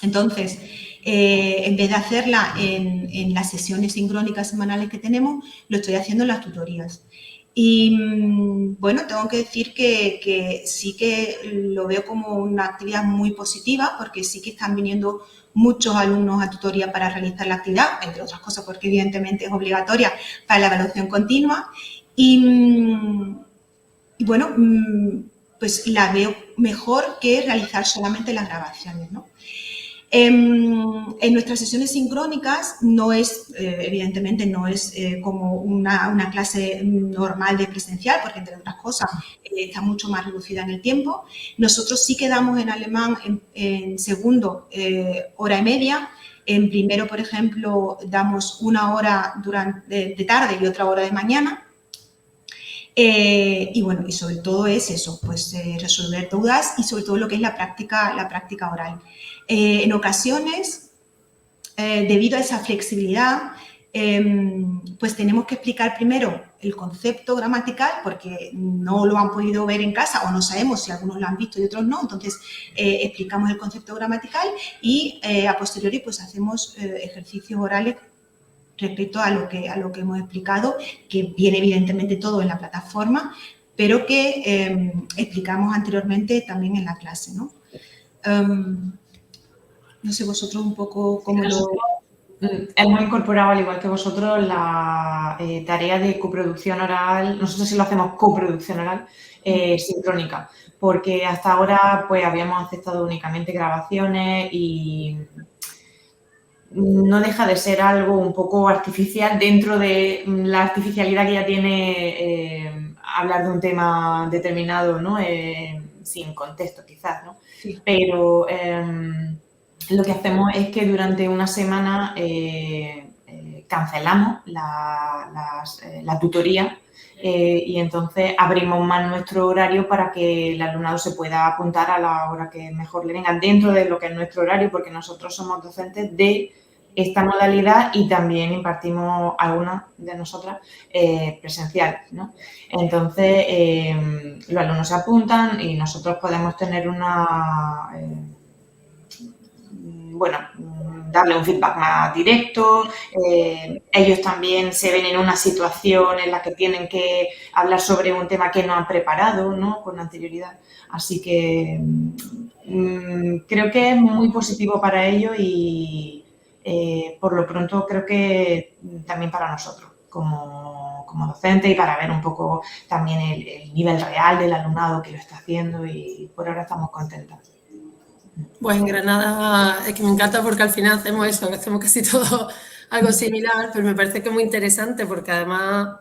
Speaker 4: Entonces, en vez de hacerla en las sesiones sincrónicas semanales que tenemos, lo estoy haciendo en las tutorías. Y, bueno, tengo que decir que sí que lo veo como una actividad muy positiva, porque sí que están viniendo muchos alumnos a tutoría para realizar la actividad, entre otras cosas porque evidentemente es obligatoria para la evaluación continua. Y bueno, pues la veo mejor que realizar solamente las grabaciones, ¿no? En nuestras sesiones sincrónicas no es, evidentemente, no es como una clase normal de presencial, porque entre otras cosas está mucho más reducida en el tiempo. Nosotros sí que damos en alemán en segundo hora y media. En primero, por ejemplo, damos una hora de tarde y otra hora de mañana. Y bueno, y sobre todo es eso, pues resolver dudas y sobre todo lo que es la práctica oral. En ocasiones, debido a esa flexibilidad, pues tenemos que explicar primero el concepto gramatical porque no lo han podido ver en casa o no sabemos si algunos lo han visto y otros no, entonces explicamos el concepto gramatical y a posteriori pues hacemos ejercicios orales respecto a lo que hemos explicado, que viene evidentemente todo en la plataforma, pero que explicamos anteriormente también en la clase, ¿no? No sé vosotros un poco cómo lo...
Speaker 2: Hemos incorporado, al igual que vosotros, la tarea de coproducción oral. Nosotros sí lo hacemos coproducción oral sincrónica, porque hasta ahora pues habíamos aceptado únicamente grabaciones y no deja de ser algo un poco artificial dentro de la artificialidad que ya tiene hablar de un tema determinado, ¿no? Sin contexto, quizás, ¿no?
Speaker 4: Sí.
Speaker 2: Pero lo que hacemos es que durante una semana cancelamos la tutoría y entonces abrimos más nuestro horario para que el alumnado se pueda apuntar a la hora que mejor le venga dentro de lo que es nuestro horario, porque nosotros somos docentes de esta modalidad y también impartimos algunas de nosotras presencial, ¿no? Entonces, los alumnos se apuntan y nosotros podemos tener una... darle un feedback más directo. Ellos también se ven en una situación en la que tienen que hablar sobre un tema que no han preparado, ¿no? Con anterioridad. Así que creo que es muy positivo para ellos y por lo pronto creo que también para nosotros como docentes y para ver un poco también el nivel real del alumnado que lo está haciendo y por ahora estamos contentas.
Speaker 3: Pues en Granada es que me encanta porque al final hacemos eso, hacemos casi todo algo similar, pero me parece que es muy interesante porque además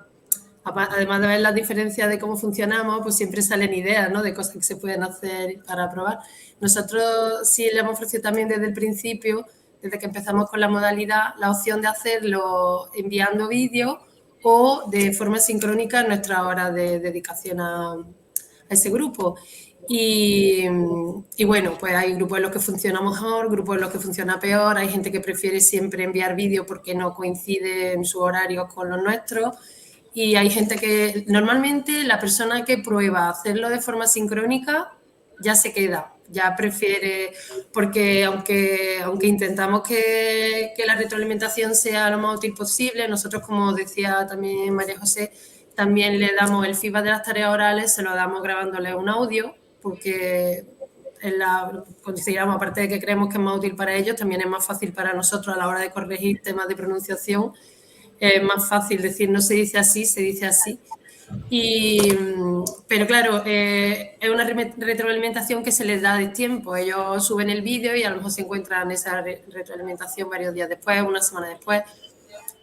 Speaker 3: de ver las diferencias de cómo funcionamos, pues siempre salen ideas, ¿no? De cosas que se pueden hacer para probar. Nosotros sí le hemos ofrecido también desde el principio, desde que empezamos con la modalidad, la opción de hacerlo enviando vídeos o de forma sincrónica en nuestra hora de dedicación a ese grupo. Y bueno, pues hay grupos en los que funciona mejor, grupos en los que funciona peor, hay gente que prefiere siempre enviar vídeo porque no coincide en sus horarios con los nuestros y hay gente que normalmente la persona que prueba hacerlo de forma sincrónica ya se queda, ya prefiere, porque aunque intentamos que la retroalimentación sea lo más útil posible, nosotros, como decía también María José, también le damos el feedback de las tareas orales, se lo damos grabándole un audio, porque consideramos, aparte de que creemos que es más útil para ellos, también es más fácil para nosotros a la hora de corregir temas de pronunciación. Es más fácil decir no se dice así, se dice así. Pero claro, es una retroalimentación que se les da de tiempo. Ellos suben el vídeo y a lo mejor se encuentran esa retroalimentación varios días después, una semana después.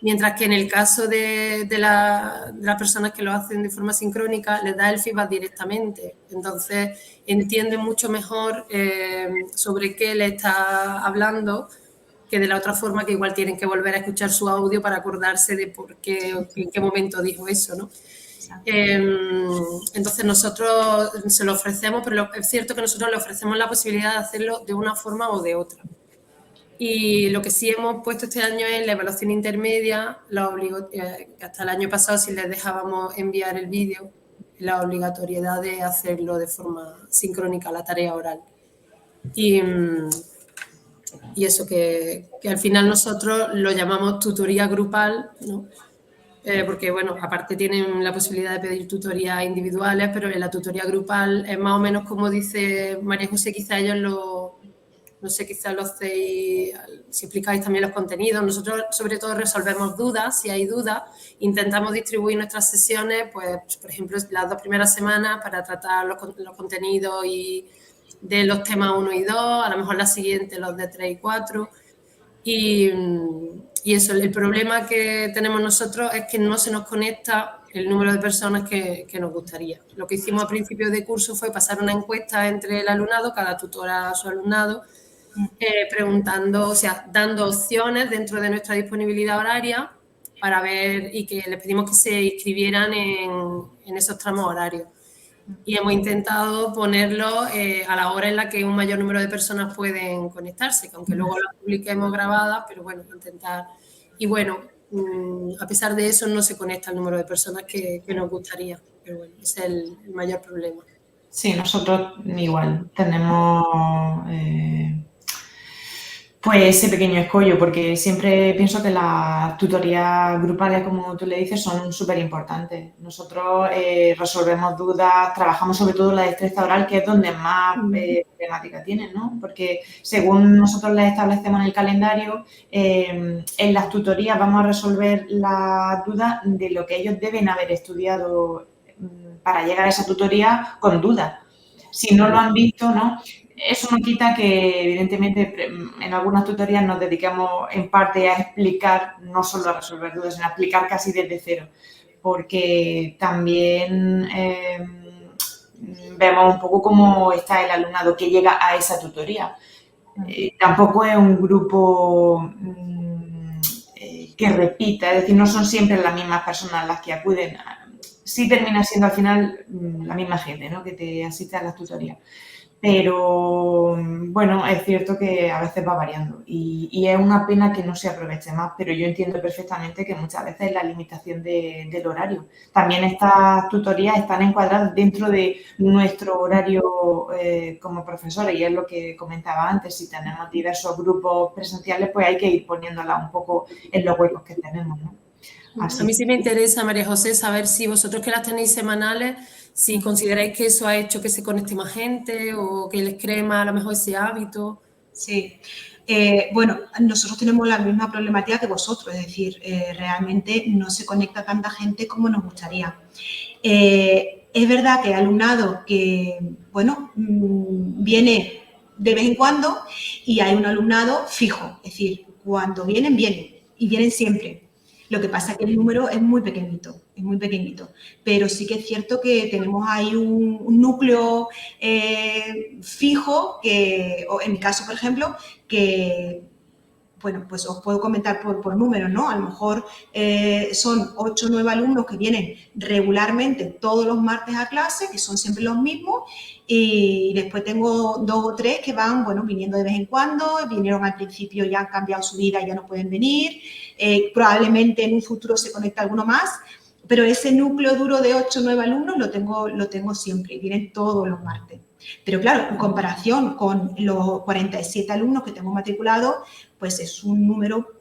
Speaker 3: Mientras que en el caso de las personas que lo hacen de forma sincrónica, les da el feedback directamente. Entonces, entienden mucho mejor sobre qué le está hablando que de la otra forma que igual tienen que volver a escuchar su audio para acordarse de por qué, en qué momento dijo eso, ¿no? Entonces, nosotros se lo ofrecemos, pero es cierto que nosotros le ofrecemos la posibilidad de hacerlo de una forma o de otra. Y lo que sí hemos puesto este año es la evaluación intermedia, hasta el año pasado si les dejábamos enviar el vídeo, la obligatoriedad de hacerlo de forma sincrónica, la tarea oral. Y eso que al final nosotros lo llamamos tutoría grupal, ¿no? Porque, bueno, aparte tienen la posibilidad de pedir tutorías individuales, pero en la tutoría grupal es más o menos como dice María José, quizá ellos lo no sé, quizás lo hacéis, si explicáis también los contenidos. Nosotros, sobre todo, resolvemos dudas. Si hay dudas, intentamos distribuir nuestras sesiones, pues, por ejemplo, las 2 primeras semanas para tratar los contenidos y de los temas 1 y 2, a lo mejor la siguiente los de 3 y 4. Y eso, el problema que tenemos nosotros es que no se nos conecta el número de personas que nos gustaría. Lo que hicimos a principio de curso fue pasar una encuesta entre el alumnado, cada tutora a su alumnado, preguntando, o sea, dando opciones dentro de nuestra disponibilidad horaria para ver, y que les pedimos que se inscribieran en esos tramos horarios. Y hemos intentado ponerlo a la hora en la que un mayor número de personas pueden conectarse, que aunque luego las publiquemos grabadas, pero bueno, intentar. Y bueno, a pesar de eso no se conecta el número de personas que nos gustaría, pero bueno, ese es el mayor problema.
Speaker 2: Sí, nosotros igual tenemos pues ese pequeño escollo, porque siempre pienso que las tutorías grupales, como tú le dices, son súper importantes. Nosotros resolvemos dudas, trabajamos sobre todo la destreza oral, que es donde más temática tienen, ¿no? Porque según nosotros les establecemos en el calendario, en las tutorías vamos a resolver las dudas de lo que ellos deben haber estudiado para llegar a esa tutoría con dudas. Si no lo han visto, ¿no? Eso no quita que, evidentemente, en algunas tutorías nos dediquemos en parte a explicar, no solo a resolver dudas, sino a explicar casi desde cero, porque también vemos un poco cómo está el alumnado que llega a esa tutoría. Tampoco es un grupo que repita, es decir, no son siempre las mismas personas las que acuden. Sí termina siendo al final la misma gente, ¿no?, que te asiste a las tutorías. Pero, bueno, es cierto que a veces va variando y es una pena que no se aproveche más, pero yo entiendo perfectamente que muchas veces es la limitación del horario. También estas tutorías están encuadradas dentro de nuestro horario como profesores, y es lo que comentaba antes: si tenemos diversos grupos presenciales, pues hay que ir poniéndolas un poco en los huecos que tenemos, ¿no?
Speaker 3: Así. A mí sí me interesa, María José, saber si vosotros, que las tenéis semanales, si consideráis que eso ha hecho que se conecte más gente o que les cree más a lo mejor ese hábito.
Speaker 4: Sí. Bueno, nosotros tenemos la misma problemática que vosotros, es decir, realmente no se conecta tanta gente como nos gustaría. Es verdad que hay alumnado que, bueno, viene de vez en cuando, y hay un alumnado fijo, es decir, cuando vienen, vienen y vienen siempre. Lo que pasa es que el número es muy pequeñito, pero sí que es cierto que tenemos ahí un núcleo fijo, que, o en mi caso, por ejemplo, que, bueno, pues os puedo comentar por números, ¿no? A lo mejor son 8 o 9 alumnos que vienen regularmente todos los martes a clase, que son siempre los mismos, y después tengo 2 o 3 que van, bueno, viniendo de vez en cuando, vinieron al principio, ya han cambiado su vida y ya no pueden venir, probablemente en un futuro se conecta alguno más, pero ese núcleo duro de 8 o 9 alumnos lo tengo siempre, y vienen todos los martes. Pero claro, en comparación con los 47 alumnos que tengo matriculados, pues es un número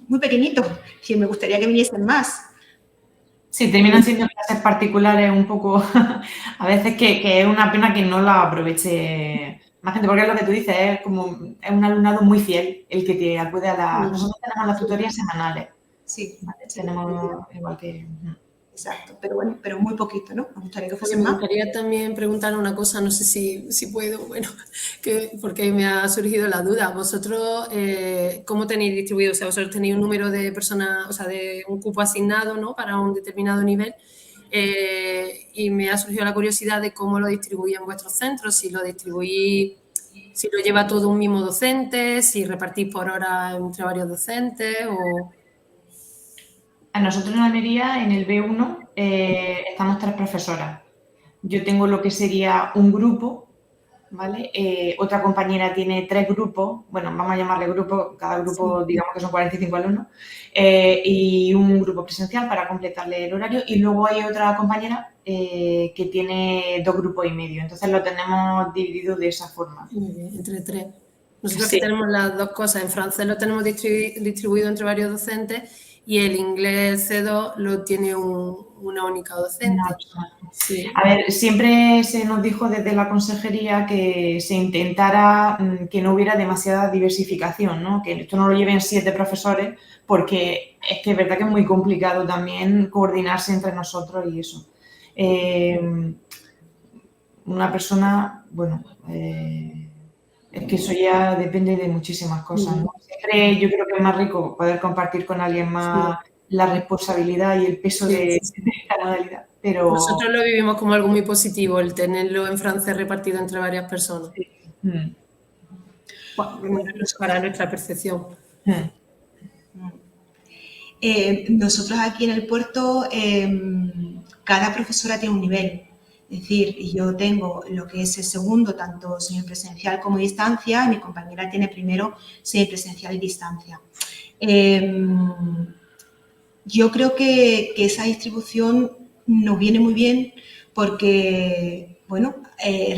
Speaker 4: muy pequeñito, que me gustaría que viniesen más.
Speaker 2: Sí, terminan siendo clases particulares un poco, a veces que es una pena que no la aproveche más gente, porque es lo que tú dices, es un alumnado muy fiel el que te acude a la... Nosotros tenemos las tutorías semanales.
Speaker 4: Sí.
Speaker 2: Vale, tenemos igual que...
Speaker 4: Exacto, pero bueno, pero muy poquito, ¿no? Me gustaría que fuese más.
Speaker 3: Me gustaría también preguntar una cosa, no sé si puedo, bueno, porque me ha surgido la duda. ¿Vosotros cómo tenéis distribuido? O sea, vosotros tenéis un número de personas, o sea, de un cupo asignado, ¿no?, para un determinado nivel, y me ha surgido la curiosidad de cómo lo distribuís en vuestros centros, si lo distribuís, si lo lleva todo un mismo docente, si repartís por hora entre varios docentes o...
Speaker 2: A nosotros en Almería, en el B1, estamos 3 profesoras. Yo tengo lo que sería un grupo, ¿vale? Otra compañera tiene 3 grupos, bueno, vamos a llamarle grupo, cada grupo digamos que son 45 alumnos, y un grupo presencial para completarle el horario, y luego hay otra compañera que tiene 2 grupos y medio, entonces lo tenemos dividido de esa forma.
Speaker 3: Muy bien, entre 3. Nosotros sí, que tenemos las dos cosas, en francés lo tenemos distribuido entre varios docentes, y el inglés C2 lo tiene una única docente. Sí.
Speaker 2: A ver, siempre se nos dijo desde la consejería que se intentara que no hubiera demasiada diversificación, ¿no? Que esto no lo lleven 7 profesores, porque es que es verdad que es muy complicado también coordinarse entre nosotros y eso. Una persona, bueno, es que eso ya depende de muchísimas cosas, ¿no? Siempre yo creo que es más rico poder compartir con alguien más la responsabilidad y el peso de esta modalidad. Pero...
Speaker 3: Nosotros lo vivimos como algo muy positivo, el tenerlo en francés repartido entre varias personas.
Speaker 2: Sí.
Speaker 3: Para nuestra percepción.
Speaker 4: Nosotros aquí en el puerto, cada profesora tiene un nivel. Es decir, yo tengo lo que es el segundo, tanto semipresencial como distancia, y mi compañera tiene primero semipresencial y distancia. Yo creo que esa distribución nos viene muy bien porque, bueno,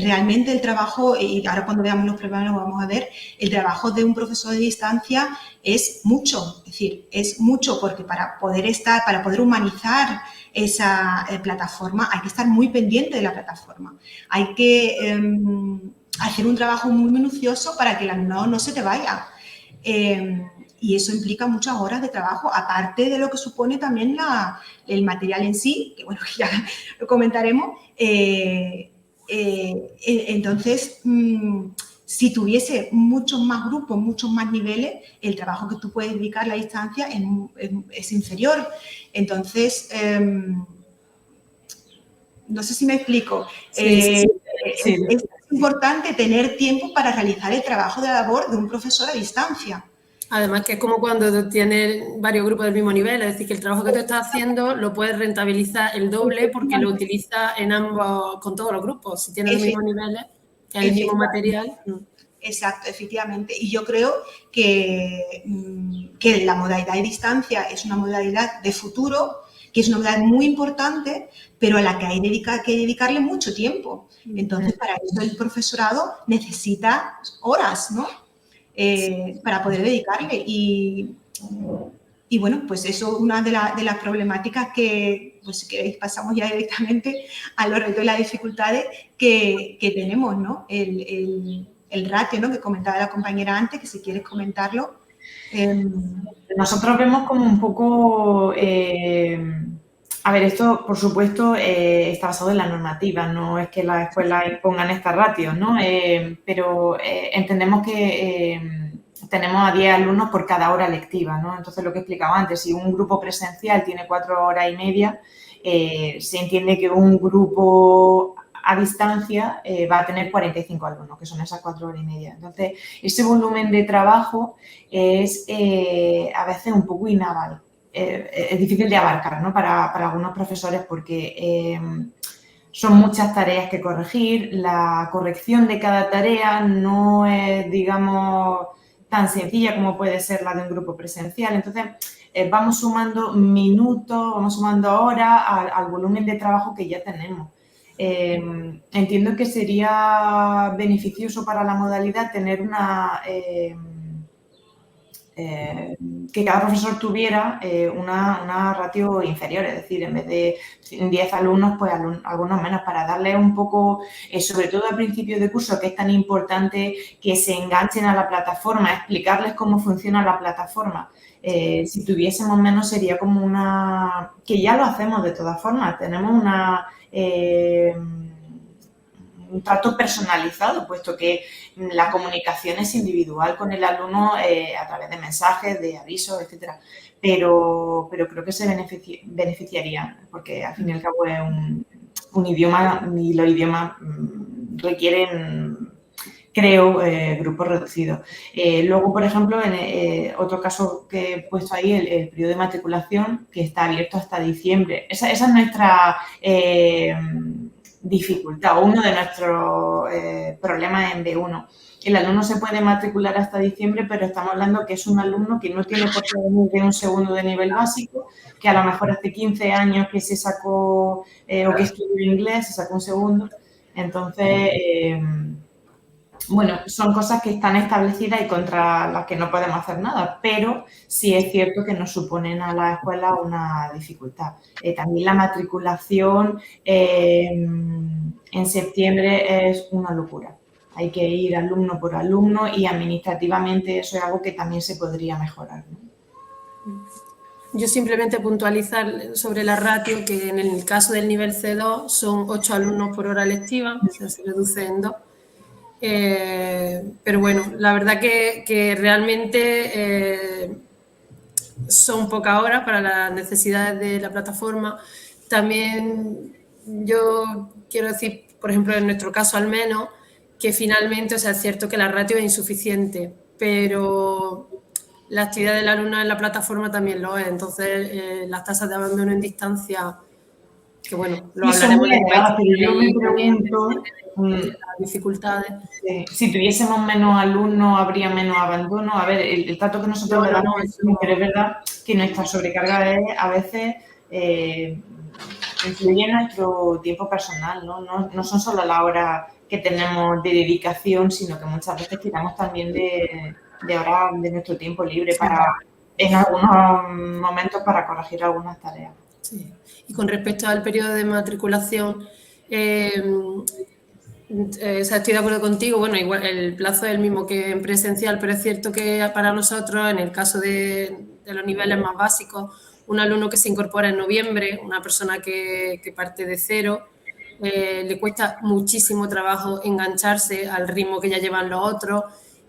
Speaker 4: realmente el trabajo, y ahora cuando veamos los problemas lo vamos a ver, el trabajo de un profesor de distancia es mucho, es decir, es mucho porque para poder humanizar esa plataforma hay que estar muy pendiente de la plataforma, hay que hacer un trabajo muy minucioso para que el alumnado no se te vaya. Y eso implica muchas horas de trabajo, aparte de lo que supone también el material en sí, que bueno, ya lo comentaremos. Entonces, si tuviese muchos más grupos, muchos más niveles, el trabajo que tú puedes dedicar a la distancia es inferior. Entonces, no sé si me explico. Es importante tener tiempo para realizar el trabajo de labor de un profesor a distancia.
Speaker 3: Además que es como cuando tienes varios grupos del mismo nivel, es decir, que el trabajo que tú estás haciendo lo puedes rentabilizar el doble porque lo utilizas en ambos, con todos los grupos. Si tienes los mismos niveles, el mismo material.
Speaker 4: Exacto, efectivamente. Y yo creo que la modalidad de distancia es una modalidad de futuro, que es una modalidad muy importante, pero a la que hay que dedicarle mucho tiempo. Entonces, para eso el profesorado necesita horas, ¿no? Para poder dedicarle. Y bueno, pues eso es una de las problemáticas que, pues si queréis, pasamos ya directamente a los retos y las dificultades que tenemos, ¿no? El ratio, ¿no? Que comentaba la compañera antes, que si quieres comentarlo.
Speaker 2: Nosotros vemos como un poco... a ver, esto, por supuesto, está basado en la normativa, no es que las escuelas impongan estas ratios, ¿no? Pero entendemos que tenemos a 10 alumnos por cada hora lectiva, ¿no? Entonces, lo que explicaba antes, si un grupo presencial tiene 4 horas y media, se entiende que un grupo a distancia va a tener 45 alumnos, que son esas 4 horas y media. Entonces, ese volumen de trabajo es a veces un poco inabarcable. Es difícil de abarcar, ¿no? Para algunos profesores porque son muchas tareas que corregir. La corrección de cada tarea no es, digamos, tan sencilla como puede ser la de un grupo presencial. Entonces, vamos sumando minutos, vamos sumando horas al volumen de trabajo que ya tenemos. Entiendo que sería beneficioso para la modalidad tener una... que cada profesor tuviera una ratio inferior, es decir, en vez de 10 alumnos, pues algunos menos, para darle un poco, sobre todo al principio de curso, que es tan importante que se enganchen a la plataforma, explicarles cómo funciona la plataforma. Si tuviésemos menos sería como que ya lo hacemos de todas formas, tenemos un trato personalizado, puesto que la comunicación es individual con el alumno a través de mensajes, de avisos, etcétera. Pero creo que se beneficiaría, porque al fin y al cabo es un idioma y los idiomas requieren, creo, grupos reducidos. Luego, por ejemplo, en otro caso que he puesto ahí, el periodo de matriculación, que está abierto hasta diciembre. Esa es nuestra dificultad, o uno de nuestros problemas en B1. El alumno se puede matricular hasta diciembre, pero estamos hablando que es un alumno que no tiene por qué venir de un segundo de nivel básico, que a lo mejor hace 15 años que se sacó o que estudió inglés, se sacó un segundo. Entonces, bueno, son cosas que están establecidas y contra las que no podemos hacer nada, pero sí es cierto que nos suponen a la escuela una dificultad. También la matriculación en septiembre es una locura. Hay que ir alumno por alumno y administrativamente eso es algo que también se podría mejorar, ¿no?
Speaker 3: Yo simplemente puntualizar sobre la ratio que en el caso del nivel C2 son 8 alumnos por hora lectiva, o sea, se reduce en 2. Pero bueno, la verdad que realmente son pocas horas para las necesidades de la plataforma. También yo quiero decir, por ejemplo, en nuestro caso al menos, que finalmente, o sea, es cierto que la ratio es insuficiente, pero la actividad del alumno en la plataforma también lo es. Entonces, las tasas de abandono en distancia, que bueno, lo hablaremos después.
Speaker 2: Yo me pregunto,
Speaker 3: las dificultades.
Speaker 2: Si tuviésemos menos alumnos, habría menos abandono. A ver, el trato que nosotros le damos, pero es verdad que nuestra sobrecarga es a veces influye en nuestro tiempo personal, ¿no? No son solo las horas que tenemos de dedicación, sino que muchas veces tiramos también de horas de nuestro tiempo libre para, en algunos momentos, para corregir algunas tareas.
Speaker 3: Sí. Y con respecto al periodo de matriculación, o sea, estoy de acuerdo contigo, bueno, igual el plazo es el mismo que en presencial, pero es cierto que para nosotros, en el caso de los niveles más básicos, un alumno que se incorpora en noviembre, una persona que parte de cero, le cuesta muchísimo trabajo engancharse al ritmo que ya llevan los otros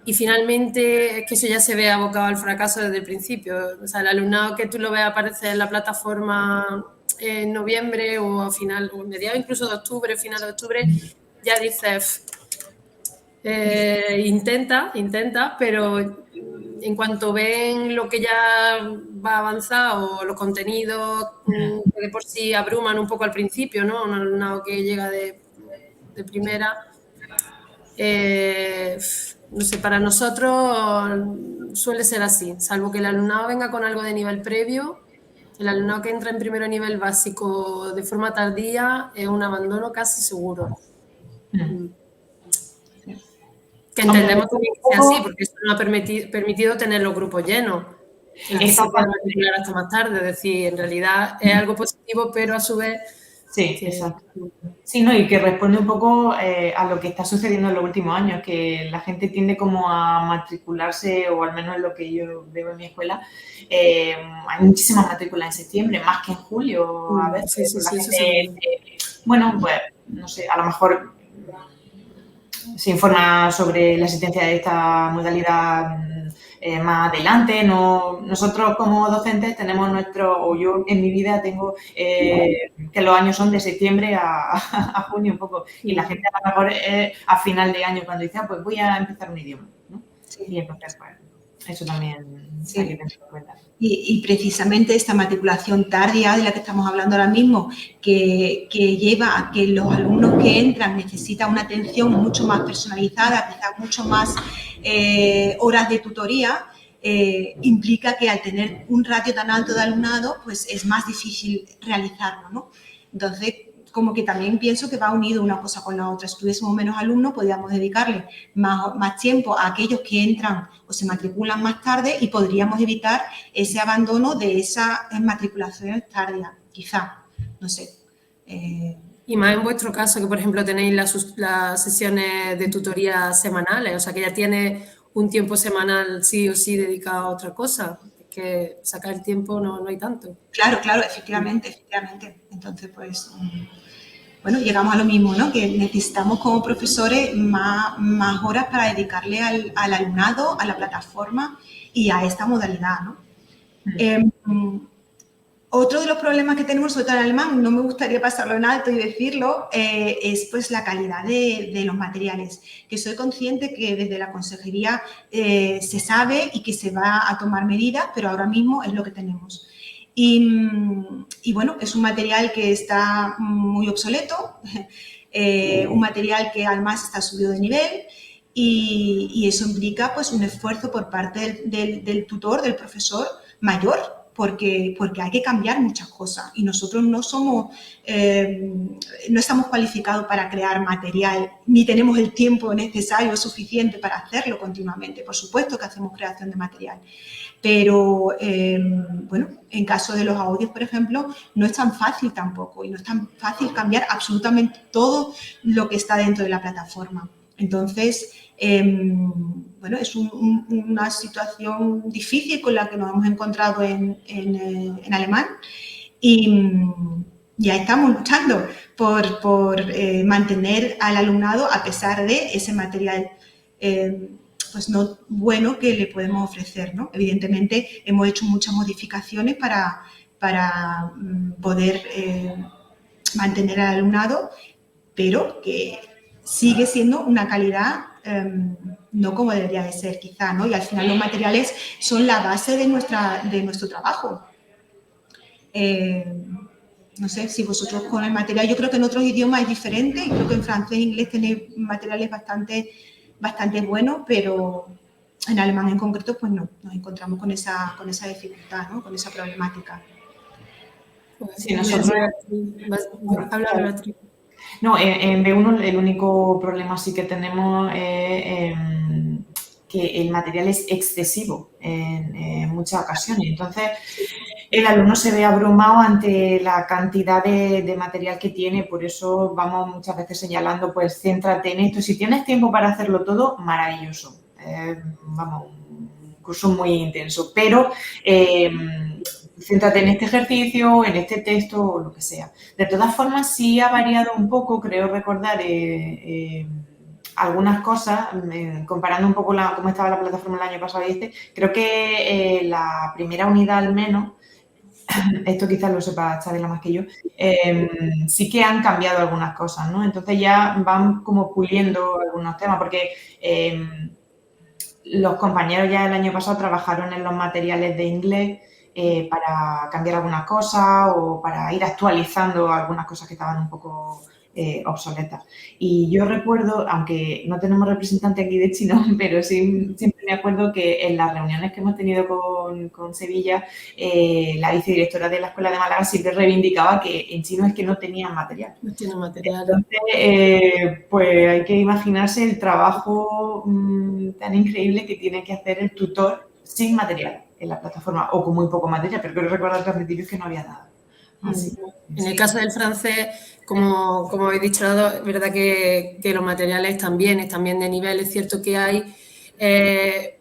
Speaker 3: y finalmente es que eso ya se ve abocado al fracaso desde el principio. O sea, el alumnado que tú lo ves aparecer en la plataforma en noviembre o a final, o mediados incluso de octubre, final de octubre, ya dices, intenta, pero en cuanto ven lo que ya va a avanzar o los contenidos que de por sí abruman un poco al principio, ¿no? Un alumnado que llega de primera, no sé, para nosotros suele ser así, salvo que el alumnado venga con algo de nivel previo. El alumnado que entra en primero nivel básico de forma tardía es un abandono casi seguro. Que entendemos también que sea así, porque esto no ha permitido tener los grupos llenos. El que se pueda matricular hasta más tarde, es decir, en realidad es algo positivo, pero a su vez...
Speaker 2: Sí, exacto. Sí, ¿no? Y que responde un poco a lo que está sucediendo en los últimos años, que la gente tiende como a matricularse, o al menos es lo que yo veo en mi escuela, hay muchísimas matrículas en septiembre, más que en julio, a veces. Bueno, pues, no sé, a lo mejor se informa sobre la existencia de esta modalidad más adelante. Nosotros como docentes tenemos o yo en mi vida tengo que los años son de septiembre a junio un poco, y la gente a lo mejor a final de año cuando dice, pues voy a empezar un idioma, ¿no? Sí. Y entonces, pues, eso también hay que tener en cuenta.
Speaker 4: Y precisamente esta matriculación tardía de la que estamos hablando ahora mismo, que lleva a que los alumnos que entran necesitan una atención mucho más personalizada, quizás mucho más horas de tutoría, implica que al tener un ratio tan alto de alumnado, pues es más difícil realizarlo, ¿no? Entonces, como que también pienso que va unido una cosa con la otra. Si tuviésemos menos alumnos, podríamos dedicarle más tiempo a aquellos que entran o se matriculan más tarde y podríamos evitar ese abandono de esas matriculaciones tardías, quizá, no sé.
Speaker 3: Y más en vuestro caso, que por ejemplo tenéis las sesiones de tutoría semanales, o sea que ya tiene un tiempo semanal sí o sí dedicado a otra cosa, que sacar el tiempo no hay tanto.
Speaker 4: Claro, efectivamente. Entonces, pues, bueno, llegamos a lo mismo, ¿no? Que necesitamos como profesores más horas para dedicarle al alumnado, a la plataforma y a esta modalidad, ¿no? Otro de los problemas que tenemos, sobre todo en alemán, no me gustaría pasarlo en alto y decirlo, es pues la calidad de los materiales, que soy consciente que desde la consejería se sabe y que se va a tomar medidas, pero ahora mismo es lo que tenemos. Y bueno, es un material que está muy obsoleto, un material que además está subido de nivel y eso implica pues un esfuerzo por parte del tutor, del profesor mayor, porque hay que cambiar muchas cosas y nosotros no estamos cualificados para crear material, ni tenemos el tiempo necesario suficiente para hacerlo continuamente. Por supuesto que hacemos creación de material, pero bueno, en caso de los audios, por ejemplo, no es tan fácil tampoco y no es tan fácil cambiar absolutamente todo lo que está dentro de la plataforma. Entonces, bueno, es una situación difícil con la que nos hemos encontrado en alemán y ahí estamos luchando por mantener al alumnado a pesar de ese material pues no bueno que le podemos ofrecer, ¿no? Evidentemente hemos hecho muchas modificaciones para poder mantener al alumnado, pero que sigue siendo una calidad no como debería de ser quizá, ¿no? Y al final los materiales son la base de nuestro trabajo. No sé si vosotros con el material, yo creo que en otros idiomas es diferente, creo que en francés e inglés tenéis materiales bastante buenos, pero en alemán en concreto pues no, nos encontramos con esa dificultad, ¿no? Con esa problemática.
Speaker 2: Sí, nosotros...
Speaker 3: Habla, Beatriz.
Speaker 2: No, en B1 el único problema sí que tenemos es que el material es excesivo en muchas ocasiones. Entonces, el alumno se ve abrumado ante la cantidad de material que tiene. Por eso vamos muchas veces señalando, pues, céntrate en esto. Si tienes tiempo para hacerlo todo, maravilloso. Vamos, un curso muy intenso. Pero... céntrate en este ejercicio, en este texto o lo que sea. De todas formas, sí ha variado un poco, creo recordar, algunas cosas, comparando un poco cómo estaba la plataforma el año pasado y creo que la primera unidad al menos, esto quizás lo sepa Chabela más que yo, sí que han cambiado algunas cosas, ¿no? Entonces ya van como puliendo algunos temas, porque los compañeros ya el año pasado trabajaron en los materiales de inglés para cambiar algunas cosas o para ir actualizando algunas cosas que estaban un poco obsoletas. Y yo recuerdo, aunque no tenemos representante aquí de chino, pero sí siempre me acuerdo que en las reuniones que hemos tenido con Sevilla, la vicedirectora de la Escuela de Málaga siempre reivindicaba que en chino es que no tenían material.
Speaker 3: No tiene material.
Speaker 2: Entonces, pues hay que imaginarse el trabajo tan increíble que tiene que hacer el tutor sin material en la plataforma o con muy poco material, pero quiero recordar que al principio es que no había nada. Así.
Speaker 3: En el caso del francés, como habéis dicho, es verdad que los materiales están bien de nivel. Es cierto que hay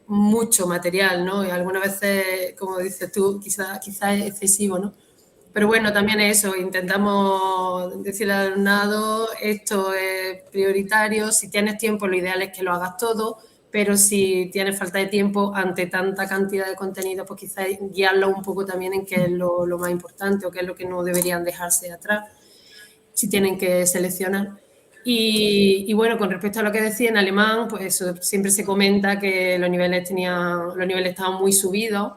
Speaker 3: mucho material, ¿no? Y algunas veces, como dices tú, quizás es excesivo, ¿no? Pero bueno, también es eso, intentamos decirle al alumnado, esto es prioritario, si tienes tiempo lo ideal es que lo hagas todo, pero si tienes falta de tiempo ante tanta cantidad de contenido, pues quizás guiarlo un poco también en qué es lo más importante o qué es lo que no deberían dejarse atrás, si tienen que seleccionar. Y bueno, con respecto a lo que decía en alemán, pues eso, siempre se comenta que los niveles estaban muy subidos.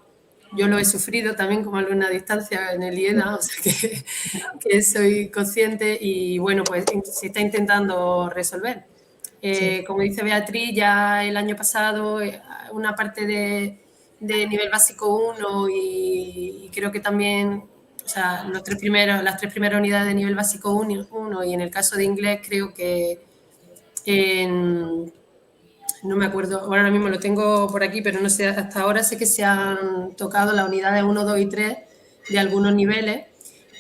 Speaker 3: Yo lo he sufrido también como alumna a distancia en el IEDA, o sea que soy consciente y bueno, pues se está intentando resolver. Sí. Como dice Beatriz, ya el año pasado una parte de nivel básico 1 y creo que también, o sea, las tres primeras unidades de nivel básico 1 y en el caso de inglés creo que no me acuerdo, ahora mismo lo tengo por aquí, pero no sé, hasta ahora sé que se han tocado las unidades 1, 2 y 3 de algunos niveles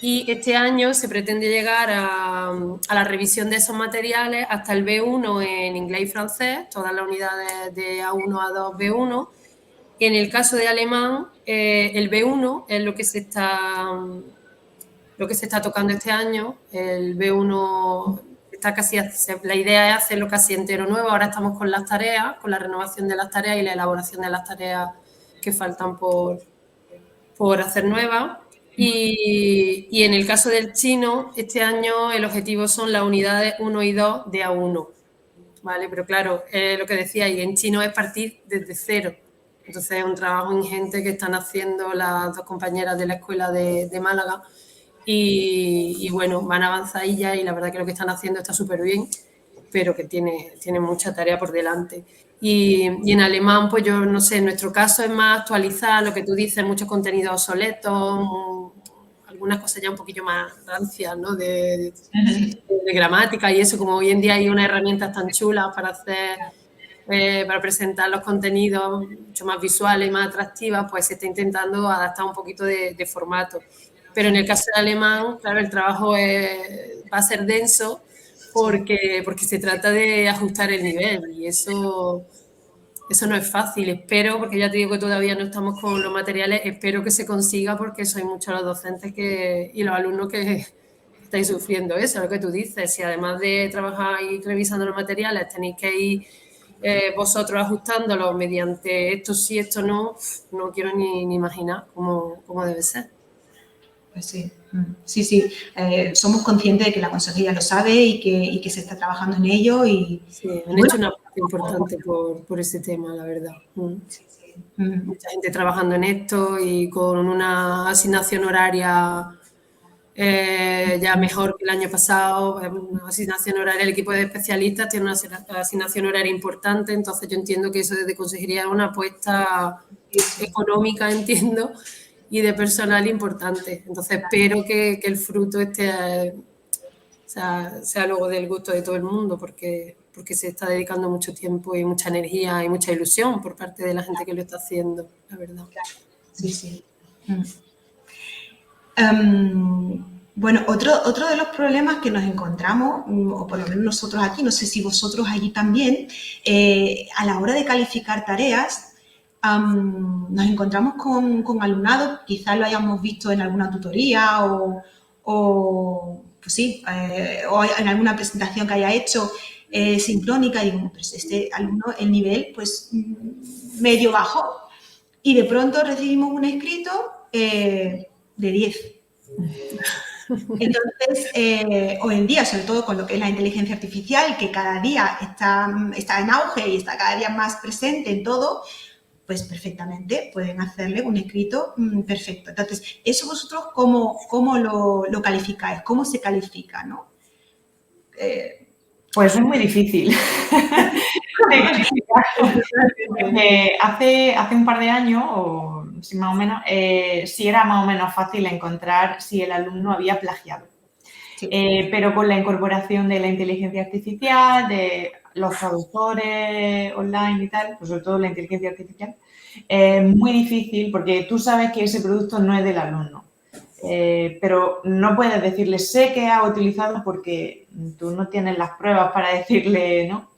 Speaker 3: y este año se pretende llegar a la revisión de esos materiales hasta el B1 en inglés y francés, todas las unidades de A1, A2, B1. Y en el caso de alemán, el B1 es lo que se está tocando este año, el B1 está casi, la idea es hacerlo casi entero nuevo, ahora estamos con las tareas, con la renovación de las tareas y la elaboración de las tareas que faltan por hacer nuevas. Y en el caso del chino, este año el objetivo son las unidades 1 y 2 de A1, ¿vale? Pero claro, lo que decía, y en chino es partir desde cero. Entonces es un trabajo ingente que están haciendo las dos compañeras de la escuela de Málaga y bueno, van a avanzar ya y la verdad que lo que están haciendo está súper bien. pero que tiene mucha tarea por delante. Y en alemán, pues yo no sé, en nuestro caso es más actualizar lo que tú dices, muchos contenidos obsoletos, algunas cosas ya un poquillo más rancias, ¿no? De gramática y eso, como hoy en día hay unas herramientas tan chulas para hacer, para presentar los contenidos mucho más visuales y más atractivas, pues se está intentando adaptar un poquito de formato. Pero en el caso del alemán, claro, el trabajo va a ser denso porque se trata de ajustar el nivel y eso no es fácil. Espero, porque ya te digo que todavía no estamos con los materiales, espero que se consiga porque sois muchos los docentes y los alumnos que estáis sufriendo eso, lo que tú dices. Si además de trabajar y revisando los materiales tenéis que ir vosotros ajustándolos mediante esto sí, esto no, no quiero ni imaginar cómo debe ser.
Speaker 4: Pues sí, sí. Somos conscientes de que la consejería lo sabe y que se está trabajando en ello.
Speaker 3: Sí, han hecho una parte importante por ese tema, la verdad. Sí. Mucha gente trabajando en esto y con una asignación horaria ya mejor que el año pasado. Una asignación horaria, el equipo de especialistas tiene una asignación horaria importante, entonces yo entiendo que eso desde consejería es una apuesta económica, entiendo, y de personal importante. Entonces espero que el fruto sea luego del gusto de todo el mundo, porque se está dedicando mucho tiempo y mucha energía y mucha ilusión por parte de la gente que lo está haciendo, la verdad.
Speaker 4: Sí. Bueno, otro de los problemas que nos encontramos, o por lo menos nosotros aquí, no sé si vosotros allí también, a la hora de calificar tareas, nos encontramos con alumnado, quizás lo hayamos visto en alguna tutoría o en alguna presentación que haya hecho sincrónica, y digo, pues este alumno, el nivel, pues medio bajo, y de pronto recibimos un escrito de 10. Entonces, hoy en día, sobre todo con lo que es la inteligencia artificial, que cada día está en auge y está cada día más presente en todo, pues perfectamente pueden hacerle un escrito perfecto. Entonces, ¿eso vosotros cómo lo calificáis? ¿Cómo se califica, no?
Speaker 2: Pues es muy difícil de calificar. Hace un par de años, o sí, más o menos, sí era más o menos fácil encontrar si el alumno había plagiado. Sí. Pero con la incorporación de la inteligencia artificial, de los traductores online y tal, pues sobre todo la inteligencia artificial, es muy difícil porque tú sabes que ese producto no es del alumno. Pero no puedes decirle sé que ha utilizado porque tú no tienes las pruebas para decirle, ¿no?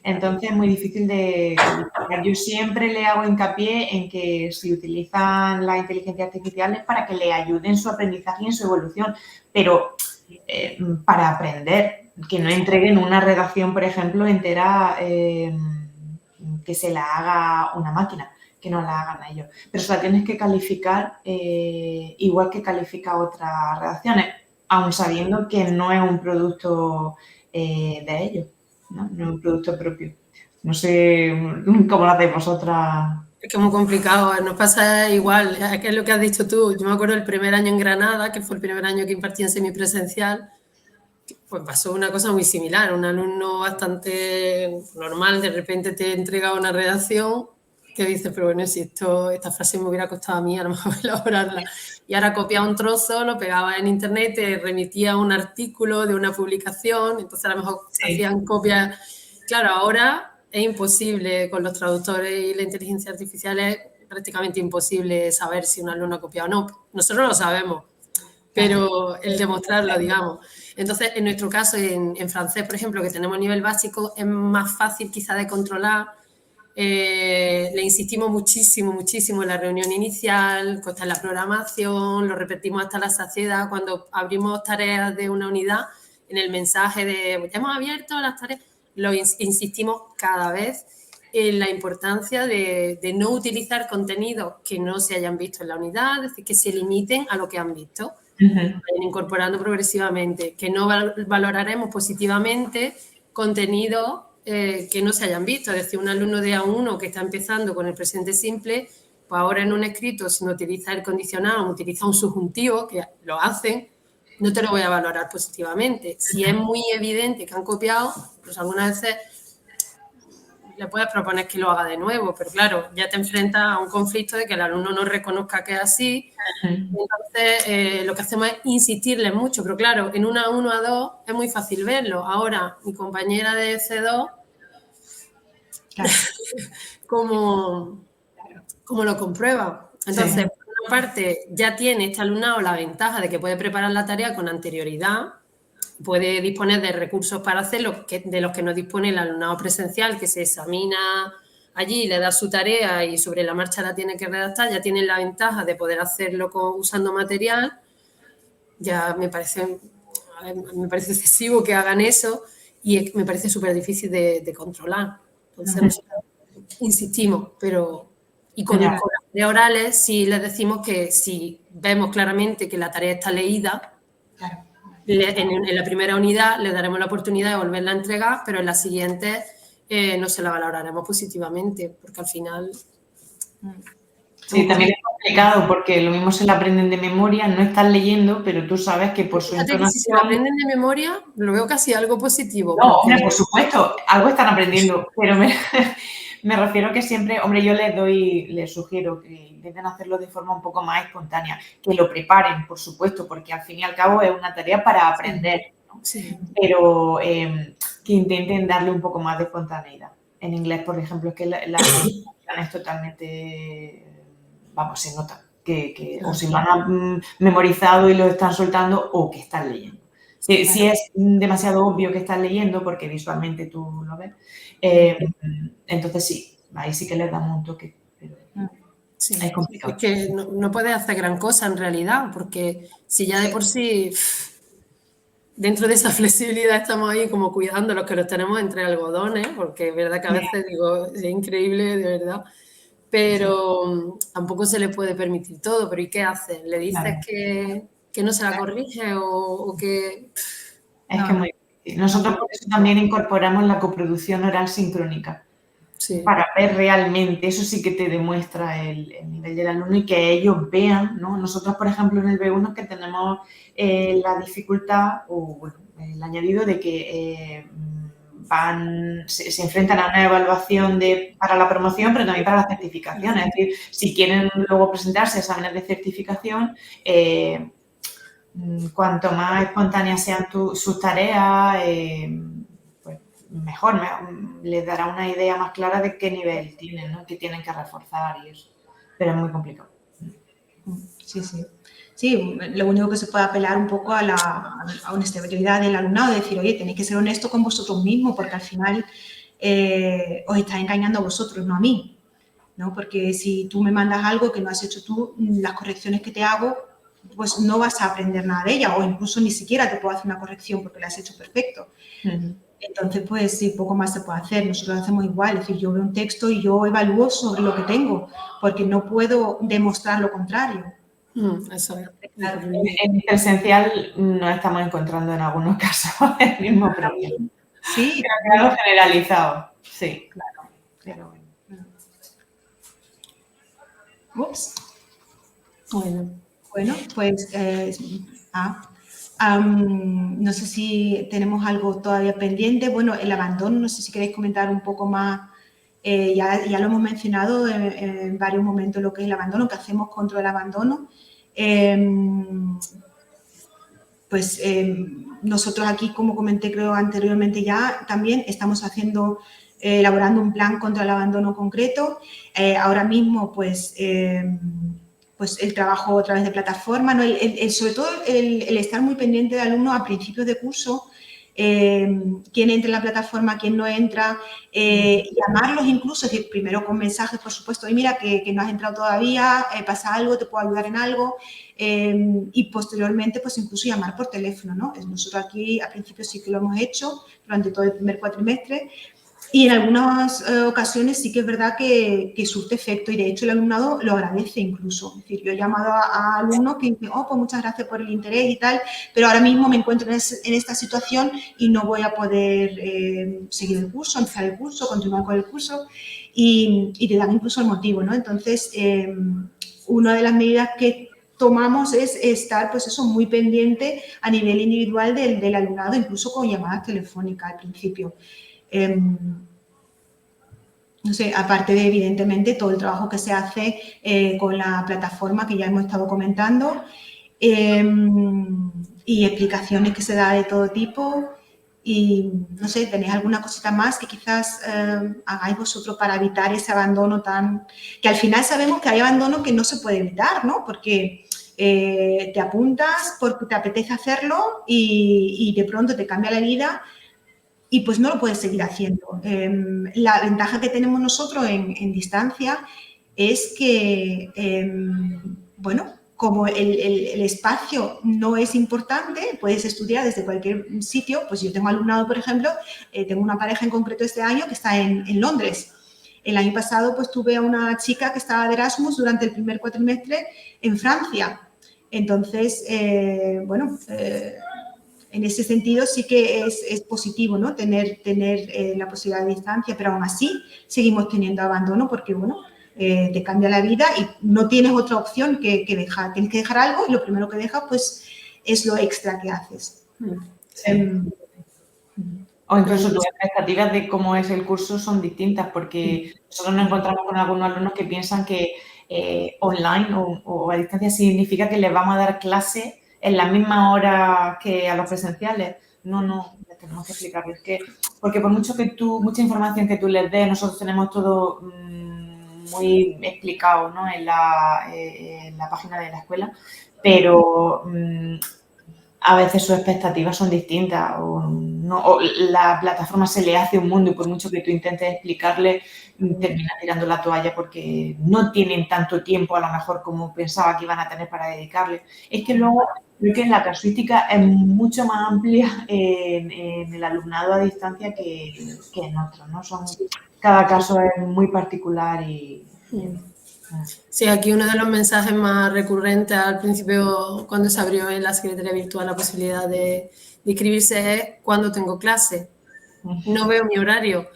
Speaker 2: Entonces es muy difícil de calificar. Yo siempre le hago hincapié en que si utilizan la inteligencia artificial es para que le ayude en su aprendizaje y en su evolución, pero para aprender, que no entreguen una redacción, por ejemplo, entera que se la haga una máquina, que no la hagan ellos. Pero se la tienes que calificar igual que califica otras redacciones, aun sabiendo que no es un producto de ellos, ¿no? No es un producto propio. No sé cómo lo hacéis vosotras.
Speaker 3: Es que es muy complicado, nos pasa igual, es que es lo que has dicho tú. Yo me acuerdo el primer año en Granada, que fue el primer año que impartí en semipresencial, pues pasó una cosa muy similar. Un alumno bastante normal de repente te entrega una redacción que dices, pero bueno, si esta frase me hubiera costado a mí a lo mejor elaborarla. Y ahora copiaba un trozo, lo pegaba en internet, te remitía a un artículo de una publicación, entonces a lo mejor hacían copias. Claro, ahora es imposible con los traductores y la inteligencia artificial, es prácticamente imposible saber si un alumno ha copiado o no. Nosotros lo sabemos, pero el demostrarlo, digamos. Entonces, en nuestro caso, en francés, por ejemplo, que tenemos nivel básico, es más fácil quizá de controlar. Le insistimos muchísimo en la reunión inicial, consta en la programación, lo repetimos hasta la saciedad. Cuando abrimos tareas de una unidad, en el mensaje de hemos abierto las tareas, lo insistimos cada vez en la importancia de no utilizar contenidos que no se hayan visto en la unidad, es decir, que se limiten a lo que han visto, incorporando progresivamente, que no valoraremos positivamente contenidos que no se hayan visto. Es decir, un alumno de A1 que está empezando con el presente simple, pues ahora en un escrito, si no utiliza el condicional o utiliza un subjuntivo, que lo hacen, no te lo voy a valorar positivamente. Si es muy evidente que han copiado, pues algunas veces le puedes proponer que lo haga de nuevo, pero claro, ya te enfrentas a un conflicto de que el alumno no reconozca que es así. Entonces, lo que hacemos es insistirle mucho, pero claro, en una 1 a 2 es muy fácil verlo. Ahora, mi compañera de C2,
Speaker 4: Claro.
Speaker 3: ¿cómo lo comprueba? Entonces, por una parte, ya tiene este alumnado la ventaja de que puede preparar la tarea con anterioridad, puede disponer de recursos para hacerlo, de los que no dispone el alumnado presencial, que se examina allí, le da su tarea y sobre la marcha la tiene que redactar, ya tienen la ventaja de poder hacerlo usando material. Ya me parece excesivo que hagan eso y me parece súper difícil de controlar. Entonces, nosotros insistimos, pero... Y con las tareas orales sí les decimos que si vemos claramente que la tarea está leída,
Speaker 4: Claro.
Speaker 3: En la primera unidad le daremos la oportunidad de volverla a entregar, pero en la siguiente no se la valoraremos positivamente, porque al final...
Speaker 2: Sí, también es complicado porque lo mismo se la aprenden de memoria, no están leyendo, pero tú sabes que por su
Speaker 3: Fíjate que si se lo
Speaker 2: entonación...
Speaker 3: aprenden de memoria, lo veo casi algo positivo.
Speaker 2: No,
Speaker 3: porque...
Speaker 2: hombre, por supuesto, algo están aprendiendo, pero me refiero que siempre, hombre, yo les sugiero que intenten hacerlo de forma un poco más espontánea, que lo preparen, por supuesto, porque al fin y al cabo es una tarea para aprender, ¿no?
Speaker 3: Sí.
Speaker 2: Pero que intenten darle un poco más de espontaneidad. En inglés, por ejemplo, es que la es totalmente, vamos, se nota que o se lo han memorizado y lo están soltando o que están leyendo. Si es demasiado obvio que estás leyendo, porque visualmente tú lo ves, entonces sí, ahí sí que les damos un toque. Pero
Speaker 3: sí,
Speaker 2: es complicado.
Speaker 3: Es que no puedes hacer gran cosa en realidad, porque si ya de por sí, dentro de esa flexibilidad estamos ahí como cuidando los que los tenemos entre algodones, porque es verdad que a veces digo, es increíble, de verdad, pero tampoco se le puede permitir todo. Pero ¿y qué haces? ¿Le dices que no se la corrige o que...?
Speaker 2: Es que es muy difícil. Nosotros por eso también incorporamos la coproducción oral sincrónica.
Speaker 3: Sí.
Speaker 2: Para ver realmente, eso sí que te demuestra el nivel del alumno y que ellos vean, ¿no? Nosotros, por ejemplo, en el B1 que tenemos la dificultad o bueno, el añadido de que se enfrentan a una evaluación para la promoción, pero también para la certificación. Es decir, si quieren luego presentarse a exámenes de certificación, cuanto más espontáneas sean sus tareas, pues mejor, les dará una idea más clara de qué nivel tienen, ¿no? Qué tienen que reforzar y eso. Pero es muy complicado.
Speaker 4: Sí, sí. Sí, lo único que se puede apelar un poco a la honestidad del alumnado, de decir, oye, tenéis que ser honestos con vosotros mismos, porque al final os está engañando a vosotros, no a mí, ¿no? Porque si tú me mandas algo que no has hecho tú, las correcciones que te hago, pues no vas a aprender nada de ella, o incluso ni siquiera te puedo hacer una corrección porque la has hecho perfecto. Entonces, pues sí, poco más se puede hacer. Nosotros lo hacemos igual, es decir, yo veo un texto y yo evalúo sobre lo que tengo, porque no puedo demostrar lo contrario.
Speaker 3: Eso es.
Speaker 2: Claro, en presencial nos estamos encontrando en algunos casos el mismo problema.
Speaker 4: Sí.
Speaker 2: Pero claro, generalizado, sí.
Speaker 4: Claro, pero bueno. Ups. Bueno, pues no sé si tenemos algo todavía pendiente. Bueno, el abandono, no sé si queréis comentar un poco más. Ya lo hemos mencionado en varios momentos lo que es el abandono, qué hacemos contra el abandono. Nosotros aquí, como comenté creo anteriormente ya, también estamos elaborando un plan contra el abandono concreto. Ahora mismo, pues el trabajo a través de plataformas, ¿no? Sobre todo el estar muy pendiente de alumnos a principios de curso, quién entra en la plataforma, quién no entra, llamarlos incluso, es decir, primero con mensajes, por supuesto, y mira que no has entrado todavía, pasa algo, te puedo ayudar en algo, y posteriormente pues incluso llamar por teléfono, ¿no? Nosotros aquí al principio sí que lo hemos hecho durante todo el primer cuatrimestre, y en algunas ocasiones sí que es verdad que surte efecto, y de hecho el alumnado lo agradece incluso. Es decir, yo he llamado a alumnos que dicen, pues muchas gracias por el interés y tal, pero ahora mismo me encuentro en esta situación y no voy a poder seguir el curso, empezar el curso, continuar con el curso, y te dan incluso el motivo, ¿no? Entonces, una de las medidas que tomamos es estar, pues eso, muy pendiente a nivel individual del alumnado, incluso con llamadas telefónicas al principio. No sé, aparte de, evidentemente, todo el trabajo que se hace con la plataforma que ya hemos estado comentando y explicaciones que se da de todo tipo. Y, no sé, ¿tenéis alguna cosita más que quizás hagáis vosotros para evitar ese abandono tan... Que al final sabemos que hay abandono que no se puede evitar, ¿no? Porque te apuntas porque te apetece hacerlo y de pronto te cambia la vida y pues no lo puedes seguir haciendo. La ventaja que tenemos nosotros en distancia es que, bueno, como el espacio no es importante, puedes estudiar desde cualquier sitio. Pues yo tengo alumnado, por ejemplo, tengo una pareja en concreto este año que está en Londres. El año pasado pues tuve a una chica que estaba de Erasmus durante el primer cuatrimestre en Francia. Entonces, bueno, en ese sentido sí que es positivo, ¿no? Tener la posibilidad de distancia, pero aún así seguimos teniendo abandono porque, bueno, te cambia la vida y no tienes otra opción que dejar. Tienes que dejar algo y lo primero que dejas, pues, es lo extra que haces.
Speaker 2: Sí. O incluso tus expectativas de cómo es el curso son distintas, porque nosotros nos encontramos con algunos alumnos que piensan que online o a distancia significa que les vamos a dar clase en la misma hora que a los presenciales. No, les tenemos que explicarles que, porque por mucho que mucha información que tú les des, nosotros tenemos todo muy explicado, ¿no? en la página de la escuela, pero a veces sus expectativas son distintas o la plataforma se le hace un mundo y por mucho que tú intentes explicarle, termina tirando la toalla porque no tienen tanto tiempo a lo mejor como pensaba que iban a tener para dedicarle. Es que luego creo que la casuística es mucho más amplia en el alumnado a distancia que en otros, ¿no? Cada caso es muy particular y...
Speaker 3: Sí, aquí uno de los mensajes más recurrentes al principio, cuando se abrió en la Secretaría Virtual la posibilidad de inscribirse, es cuando tengo clase. No veo mi horario.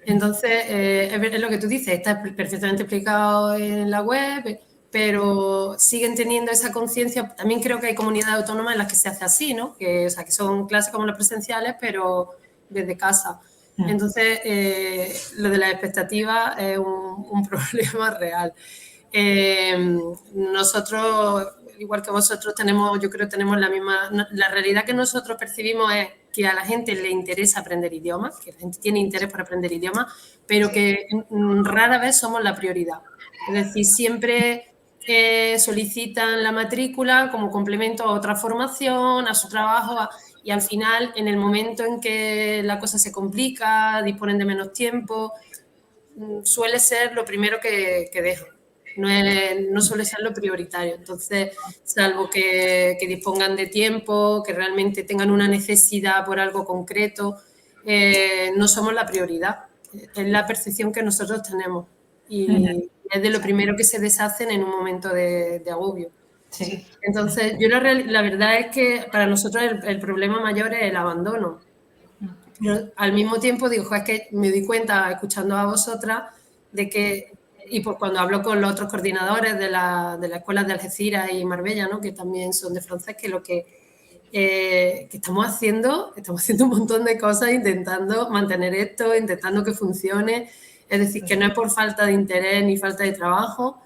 Speaker 3: Entonces, es lo que tú dices, está perfectamente explicado en la web, pero siguen teniendo esa conciencia. También creo que hay comunidades autónomas en las que se hace así, ¿no? Que son clases como las presenciales, pero desde casa. Entonces, lo de las expectativas es un problema real. Nosotros, igual que vosotros, yo creo que tenemos la misma... La realidad que nosotros percibimos es que a la gente le interesa aprender idiomas, que la gente tiene interés por aprender idiomas, pero que rara vez somos la prioridad. Es decir, siempre solicitan la matrícula como complemento a otra formación, a su trabajo, y al final, en el momento en que la cosa se complica, disponen de menos tiempo, suele ser lo primero que dejan. No suele ser lo prioritario. Entonces, salvo que dispongan de tiempo, que realmente tengan una necesidad por algo concreto, no somos la prioridad. Es la percepción que nosotros tenemos. Y es de lo primero que se deshacen en un momento de agobio.
Speaker 2: Sí.
Speaker 3: Entonces, la verdad es que para nosotros el problema mayor es el abandono. Pero al mismo tiempo digo, es que me di cuenta, escuchando a vosotras, de que, y pues cuando hablo con los otros coordinadores de las escuelas de Algeciras y Marbella, ¿no? Que también son de francés, que lo que estamos haciendo un montón de cosas intentando mantener esto, intentando que funcione. Es decir, que no es por falta de interés ni falta de trabajo.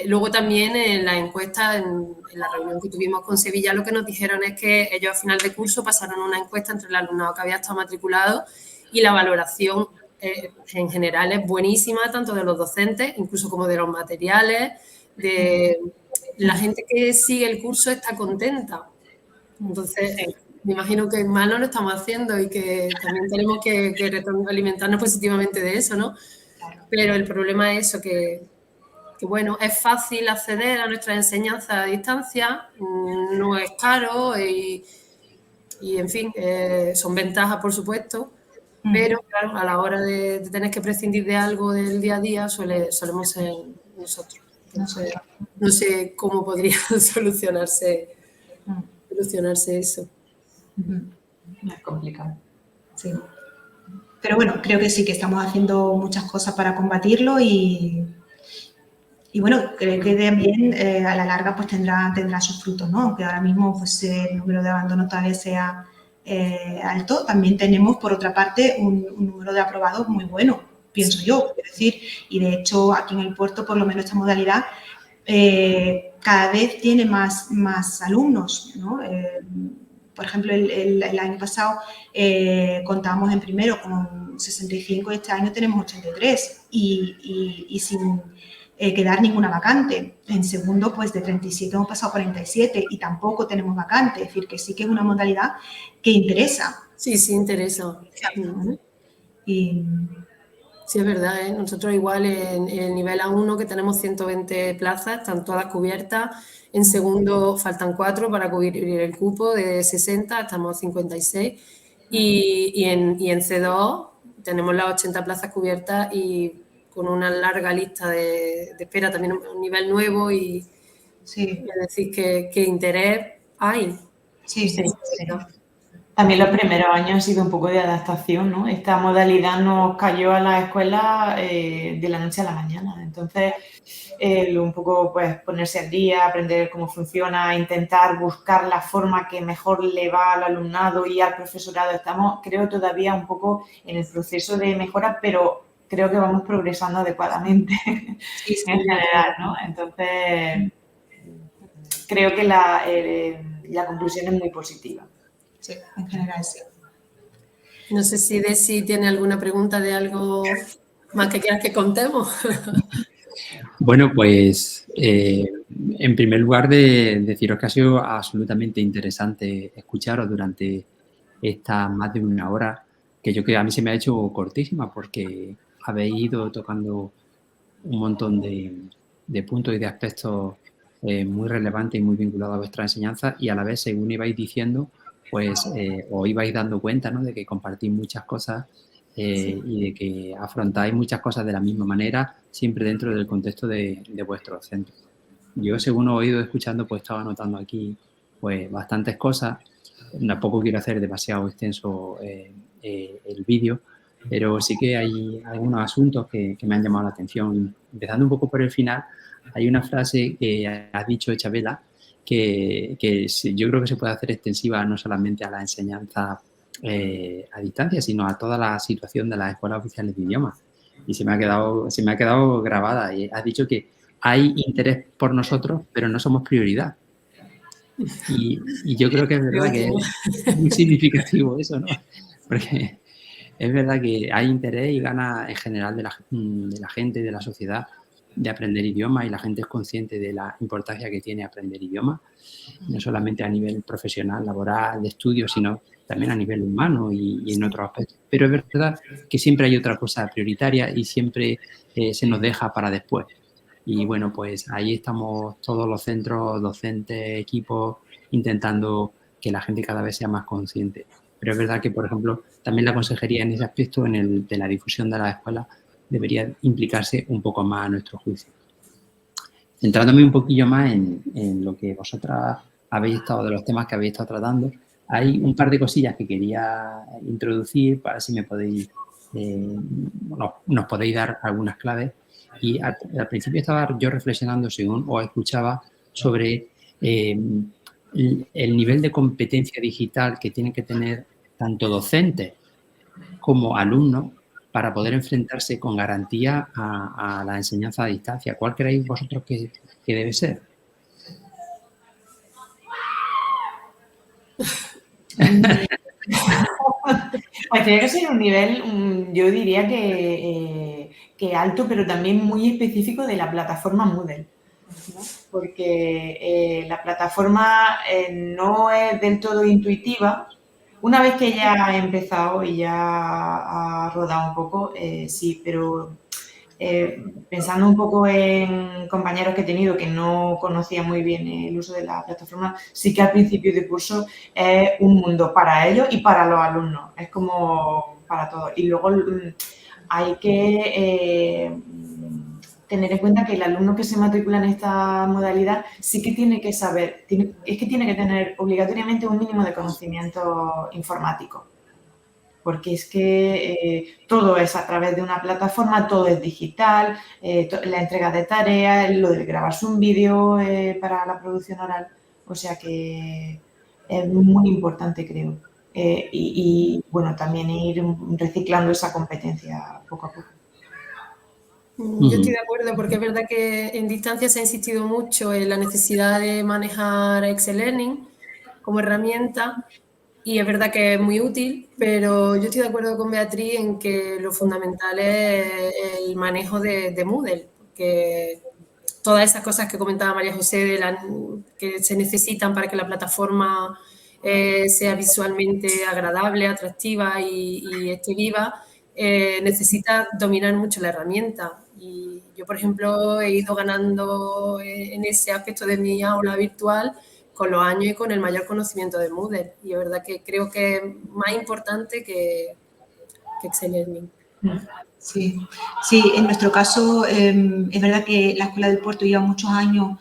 Speaker 3: Luego también en la encuesta, en la reunión que tuvimos con Sevilla, lo que nos dijeron es que ellos a final de curso pasaron una encuesta entre el alumnado que había estado matriculado y la valoración en general es buenísima, tanto de los docentes, incluso como de los materiales, de la gente que sigue el curso está contenta. Entonces, me imagino que mal no lo estamos haciendo y que también tenemos que alimentarnos positivamente de eso, ¿no? Pero el problema es eso, que bueno, es fácil acceder a nuestra enseñanza a distancia, no es caro y en fin, son ventajas, por supuesto, pero claro, a la hora de tener que prescindir de algo del día a día solemos ser nosotros. Entonces, no sé cómo podría solucionarse eso.
Speaker 2: Es complicado.
Speaker 4: Sí. Pero bueno, creo que sí que estamos haciendo muchas cosas para combatirlo y Y bueno, creo que también a la larga pues tendrá sus frutos, ¿no? Aunque ahora mismo pues, el número de abandono todavía sea alto, también tenemos por otra parte un número de aprobados muy bueno, pienso yo. Es decir, y de hecho aquí en el puerto por lo menos esta modalidad cada vez tiene más alumnos, ¿no? Por ejemplo, el año pasado contábamos en primero con 65 y este año tenemos 83 y sin quedar ninguna vacante. En segundo, pues de 37 hemos pasado a 47 y tampoco tenemos vacante. Es decir, que sí que es una modalidad que interesa.
Speaker 3: Sí, sí, interesa.
Speaker 4: Y...
Speaker 3: Sí, es verdad, ¿eh? Nosotros igual en el nivel A1 que tenemos 120 plazas, están todas cubiertas. En segundo faltan 4 para cubrir el cupo de 60, estamos 56. Y en C2 tenemos las 80 plazas cubiertas y con una larga lista de espera, también un nivel nuevo y
Speaker 4: sí.
Speaker 3: es decir que interés hay.
Speaker 4: Sí, sí.
Speaker 2: También los primeros años han sido un poco de adaptación, ¿no? Esta modalidad nos cayó a la escuela de la noche a la mañana. Entonces, un poco pues ponerse al día, aprender cómo funciona, intentar buscar la forma que mejor le va al alumnado y al profesorado. Estamos, creo, todavía un poco en el proceso de mejora, pero creo que vamos progresando adecuadamente
Speaker 4: sí,
Speaker 2: en general, ¿no? Entonces, creo que la conclusión es muy positiva.
Speaker 4: Sí, en general sí.
Speaker 3: No sé si Desi tiene alguna pregunta de algo más que quieras que contemos.
Speaker 1: Bueno, pues en primer lugar deciros que ha sido absolutamente interesante escucharos durante esta más de una hora, que yo creo que a mí se me ha hecho cortísima porque habéis ido tocando un montón de puntos y de aspectos muy relevantes y muy vinculados a vuestra enseñanza y a la vez, según ibais diciendo, pues os ibais dando cuenta, ¿no?, de que compartís muchas cosas y de que afrontáis muchas cosas de la misma manera, siempre dentro del contexto de vuestro centro. Yo, según os he ido escuchando, pues estaba anotando aquí pues bastantes cosas. Tampoco quiero hacer demasiado extenso el vídeo, pero sí que hay algunos asuntos que me han llamado la atención. Empezando un poco por el final, hay una frase que ha dicho Chabela que yo creo que se puede hacer extensiva no solamente a la enseñanza a distancia, sino a toda la situación de las escuelas oficiales de idiomas. Y se me ha quedado grabada. Y has dicho que hay interés por nosotros, pero no somos prioridad. Y yo creo que es verdad que es muy significativo eso, ¿no? Porque es verdad que hay interés y ganas en general de la gente, de la sociedad, de aprender idiomas y la gente es consciente de la importancia que tiene aprender idiomas, no solamente a nivel profesional, laboral, de estudio, sino también a nivel humano y en otros aspectos. Pero es verdad que siempre hay otra cosa prioritaria y siempre se nos deja para después. Y bueno, pues ahí estamos todos los centros, docentes, equipos, intentando que la gente cada vez sea más consciente. Pero es verdad que, por ejemplo, también la consejería en ese aspecto, en el de la difusión de las escuelas, debería implicarse un poco más a nuestro juicio. Centrándome un poquillo más en lo que vosotras habéis estado, de los temas que habéis estado tratando, hay un par de cosillas que quería introducir para si me podéis, nos podéis dar algunas claves. Y al principio estaba yo reflexionando, según os escuchaba, sobre el nivel de competencia digital que tienen que tener tanto docentes como alumnos para poder enfrentarse con garantía a la enseñanza a distancia. ¿Cuál creéis vosotros que debe ser?
Speaker 2: Pues tiene que ser un nivel, yo diría que alto, pero también muy específico de la plataforma Moodle, ¿no? Porque la plataforma no es del todo intuitiva. Una vez que ya ha empezado y ya ha rodado un poco, sí, pero pensando un poco en compañeros que he tenido que no conocían muy bien el uso de la plataforma, sí que al principio de curso es un mundo para ellos y para los alumnos. Es como para todos. Y luego hay que tener en cuenta que el alumno que se matricula en esta modalidad sí que tiene que saber, tiene que tener obligatoriamente un mínimo de conocimiento informático. porque es que todo es a través de una plataforma, todo es digital, la entrega de tareas, lo de grabarse un vídeo para la producción oral, o sea que es muy importante, creo. Bueno, también ir reciclando esa competencia poco a poco.
Speaker 3: Yo estoy de acuerdo, porque es verdad que en distancia se ha insistido mucho en la necesidad de manejar Excel Learning como herramienta, y es verdad que es muy útil, pero yo estoy de acuerdo con Beatriz en que lo fundamental es el manejo de Moodle, porque todas esas cosas que comentaba María José que se necesitan para que la plataforma sea visualmente agradable, atractiva y esté viva, necesita dominar mucho la herramienta. Y yo, por ejemplo, he ido ganando en ese aspecto de mi aula virtual con los años y con el mayor conocimiento de Moodle. Y es verdad que creo que es más importante que Excel Learning.
Speaker 4: Sí, sí, en nuestro caso es verdad que la Escuela del Puerto lleva muchos años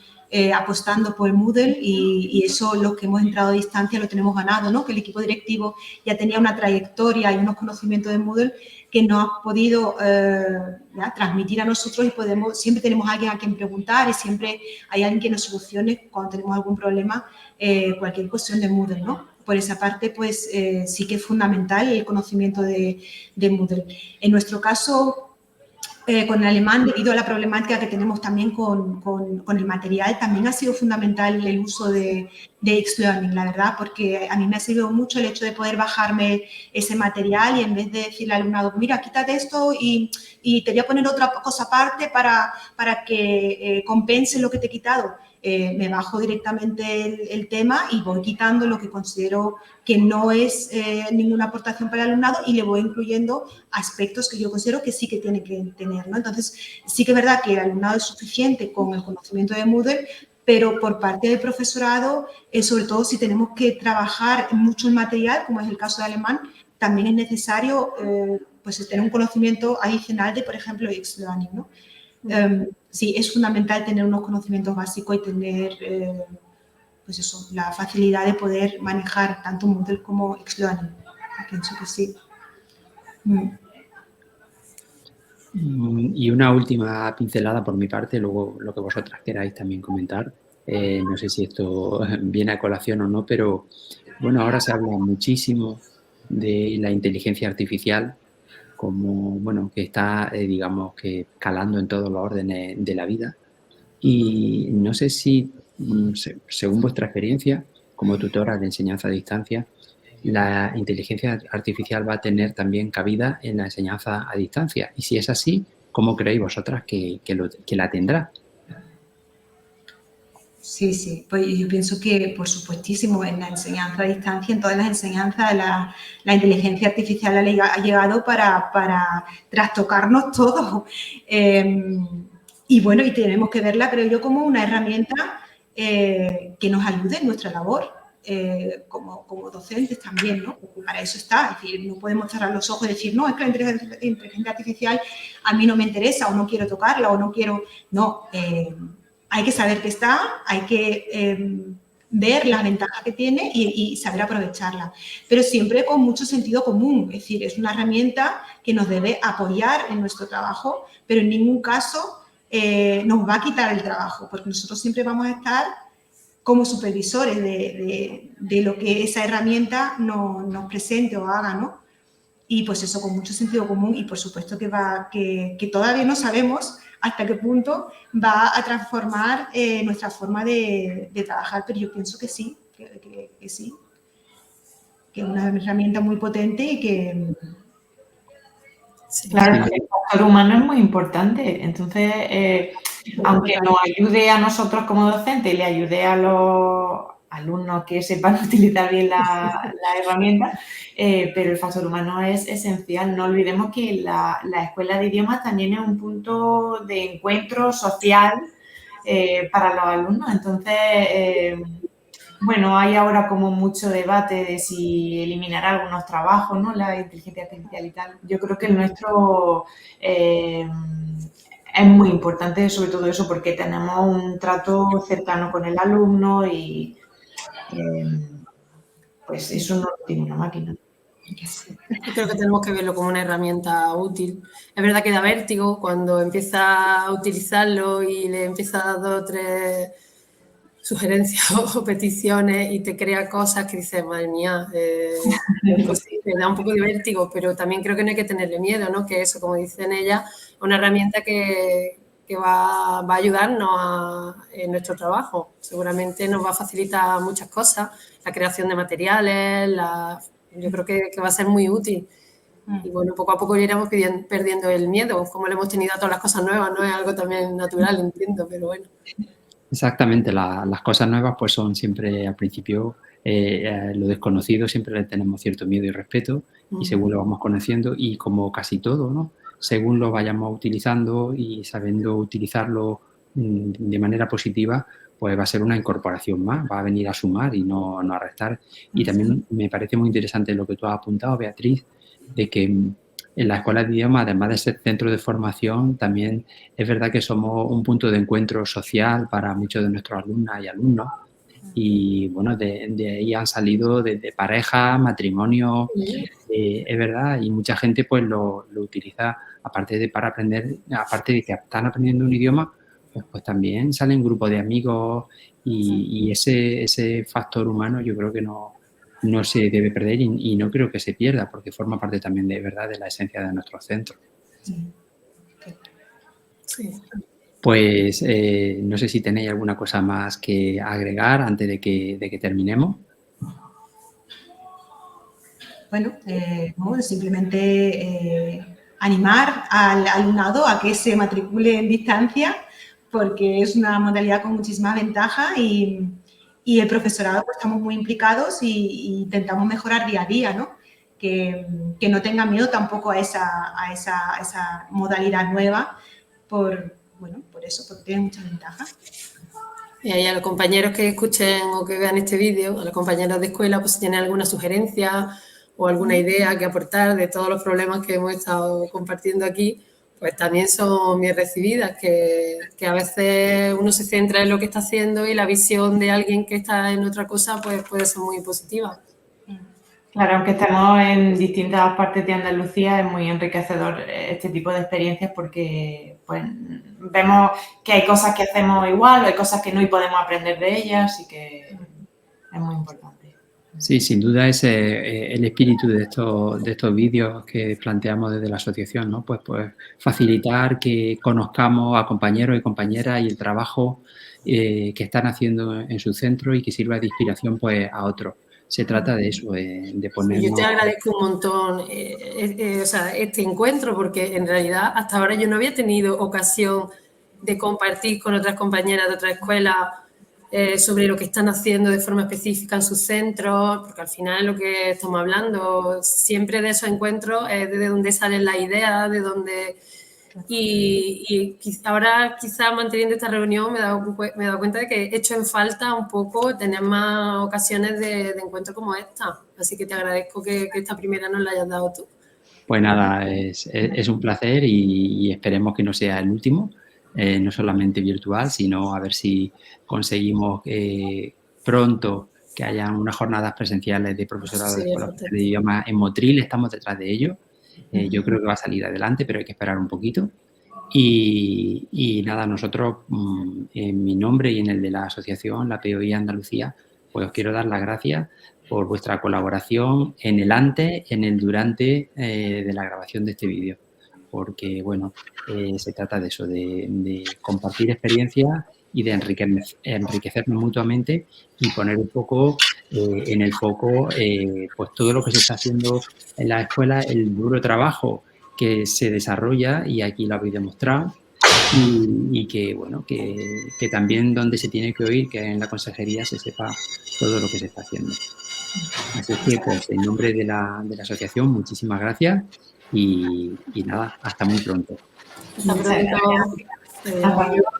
Speaker 4: apostando por Moodle y eso los que hemos entrado a distancia lo tenemos ganado, ¿no? Que el equipo directivo ya tenía una trayectoria y unos conocimientos de Moodle que nos ha podido transmitir a nosotros y siempre tenemos a alguien a quien preguntar y siempre hay alguien que nos solucione cuando tenemos algún problema, cualquier cuestión de Moodle, ¿no? Por esa parte, pues sí que es fundamental el conocimiento de Moodle. En nuestro caso, con el alemán, debido a la problemática que tenemos también con el material, también ha sido fundamental el uso de X-Learning, la verdad, porque a mí me ha servido mucho el hecho de poder bajarme ese material y en vez de decirle al alumnado, mira, quítate esto y te voy a poner otra cosa aparte para que compense lo que te he quitado. Me bajo directamente el tema y voy quitando lo que considero que no es ninguna aportación para el alumnado y le voy incluyendo aspectos que yo considero que sí que tiene que tener, ¿no? Entonces, sí que es verdad que el alumnado es suficiente con el conocimiento de Moodle, pero por parte del profesorado, sobre todo si tenemos que trabajar mucho el material, como es el caso de alemán, también es necesario pues tener un conocimiento adicional de, por ejemplo, X-Learning, ¿no? Sí, es fundamental tener unos conocimientos básicos y tener, pues eso, la facilidad de poder manejar tanto Moodle como X-Learning. Pienso que sí.
Speaker 1: Y una última pincelada por mi parte, luego lo que vosotras queráis también comentar. No sé si esto viene a colación o no, pero bueno, ahora se habla muchísimo de la inteligencia artificial como, bueno, que está, digamos, que calando en todos los órdenes de la vida. Y no sé si, según vuestra experiencia como tutora de enseñanza a distancia, la inteligencia artificial va a tener también cabida en la enseñanza a distancia. Y si es así, ¿cómo creéis vosotras que la tendrá?
Speaker 4: Sí, sí, pues yo pienso que, por supuestísimo, en la enseñanza a distancia, en todas las enseñanzas, la inteligencia artificial ha llegado para trastocarnos todos. Y bueno, y tenemos que verla, creo yo, como una herramienta que nos ayude en nuestra labor como docentes también, ¿no? Porque para eso está, es decir, no podemos cerrar los ojos y decir, no, es que la inteligencia artificial a mí no me interesa o no quiero tocarla o no quiero, no, hay que saber que está, hay que ver las ventajas que tiene y saber aprovecharla. Pero siempre con mucho sentido común. Es decir, es una herramienta que nos debe apoyar en nuestro trabajo, pero en ningún caso nos va a quitar el trabajo, porque nosotros siempre vamos a estar como supervisores de lo que esa herramienta nos presente o haga, ¿no? Y pues eso, con mucho sentido común y por supuesto que todavía no sabemos hasta qué punto va a transformar nuestra forma de trabajar, pero yo pienso que sí, que sí, que es una herramienta muy potente y que...
Speaker 2: Sí. Claro, el factor humano es muy importante, entonces, aunque nos ayude a nosotros como docentes y le ayude a los alumnos que sepan utilizar bien la herramienta, pero el factor humano es esencial. No olvidemos que la escuela de idiomas también es un punto de encuentro social para los alumnos. Entonces, bueno, hay ahora como mucho debate de si eliminar algunos trabajos, ¿no? La inteligencia artificial y tal. Yo creo que el nuestro es muy importante, sobre todo eso, porque tenemos un trato cercano con el alumno y pues eso no lo tiene una máquina.
Speaker 3: Yo creo que tenemos que verlo como una herramienta útil. Es verdad que da vértigo cuando empiezas a utilizarlo y le empiezas a dar 2 o 3 sugerencias o peticiones y te crea cosas que dices, madre mía, no es posible, da un poco de vértigo, pero también creo que no hay que tenerle miedo, ¿no? Que eso, como dicen ellas, es una herramienta que va a ayudarnos en nuestro trabajo. Seguramente nos va a facilitar muchas cosas, la creación de materiales, yo creo que va a ser muy útil. Y bueno, poco a poco iremos perdiendo el miedo, como lo hemos tenido a todas las cosas nuevas, ¿no? Es algo también natural, entiendo, pero bueno.
Speaker 1: Exactamente, las cosas nuevas pues son siempre al principio, lo desconocido siempre le tenemos cierto miedo y respeto y según lo vamos conociendo y como casi todo, ¿no? Según lo vayamos utilizando y sabiendo utilizarlo de manera positiva, pues va a ser una incorporación más, va a venir a sumar y no a restar. Y también me parece muy interesante lo que tú has apuntado, Beatriz, de que en la escuela de idiomas, además de ser centro de formación, también es verdad que somos un punto de encuentro social para muchos de nuestros alumnas y alumnos. Y bueno, de ahí han salido desde parejas, matrimonios, es verdad, y mucha gente pues lo utiliza aparte de para aprender, aparte de que están aprendiendo un idioma, pues también salen grupos de amigos y ese factor humano yo creo que no se debe perder y no creo que se pierda porque forma parte también de verdad de la esencia de nuestro centro.
Speaker 3: Sí.
Speaker 1: Pues no sé si tenéis alguna cosa más que agregar antes de que terminemos.
Speaker 4: Bueno, no, simplemente animar al alumnado a que se matricule en distancia porque es una modalidad con muchísimas ventajas y el profesorado pues, estamos muy implicados y intentamos mejorar día a día, ¿no? Que no tengan miedo tampoco a esa modalidad nueva por eso, porque tiene muchas ventajas.
Speaker 3: Y ahí a los compañeros que escuchen o que vean este vídeo, a los compañeros de escuela, pues si tienen alguna sugerencia o alguna idea que aportar de todos los problemas que hemos estado compartiendo aquí, pues también son bien recibidas, que a veces uno se centra en lo que está haciendo y la visión de alguien que está en otra cosa pues puede ser muy positiva.
Speaker 2: Claro, aunque estemos en distintas partes de Andalucía, es muy enriquecedor este tipo de experiencias porque pues, vemos que hay cosas que hacemos igual o hay cosas que no y podemos aprender de ellas y que es muy importante.
Speaker 1: Sí, sin duda es el espíritu de estos vídeos que planteamos desde la asociación, ¿no? Pues facilitar que conozcamos a compañeros y compañeras y el trabajo que están haciendo en su centro y que sirva de inspiración pues a otros. Se trata de eso, de ponernos...
Speaker 3: Yo te agradezco un montón este encuentro porque en realidad hasta ahora yo no había tenido ocasión de compartir con otras compañeras de otras escuelas sobre lo que están haciendo de forma específica en sus centros, porque al final es lo que estamos hablando, siempre de esos encuentros es de donde salen las ideas, de donde... Y ahora quizás manteniendo esta reunión me he dado cuenta de que he hecho en falta un poco tener más ocasiones de encuentro como esta. Así que te agradezco que esta primera nos la hayas dado tú.
Speaker 1: Pues nada, es un placer y esperemos que no sea el último, no solamente virtual, sino a ver si conseguimos pronto que haya unas jornadas presenciales de profesorado de escuelas de idioma en Motril, estamos detrás de ello. Yo creo que va a salir adelante, pero hay que esperar un poquito. Y nada, nosotros, en mi nombre y en el de la asociación, la POI Andalucía, pues os quiero dar las gracias por vuestra colaboración en el antes, en el durante de la grabación de este vídeo. Porque, bueno, se trata de eso, de compartir experiencias y de enriquecernos mutuamente y poner un poco en el foco pues todo lo que se está haciendo en la escuela, el duro trabajo que se desarrolla y aquí lo habéis demostrado y que, bueno, que también donde se tiene que oír, que en la consejería se sepa todo lo que se está haciendo. Así que, pues, en nombre de la asociación, muchísimas gracias y nada, hasta muy pronto.
Speaker 3: Hasta pronto.
Speaker 2: Hasta luego.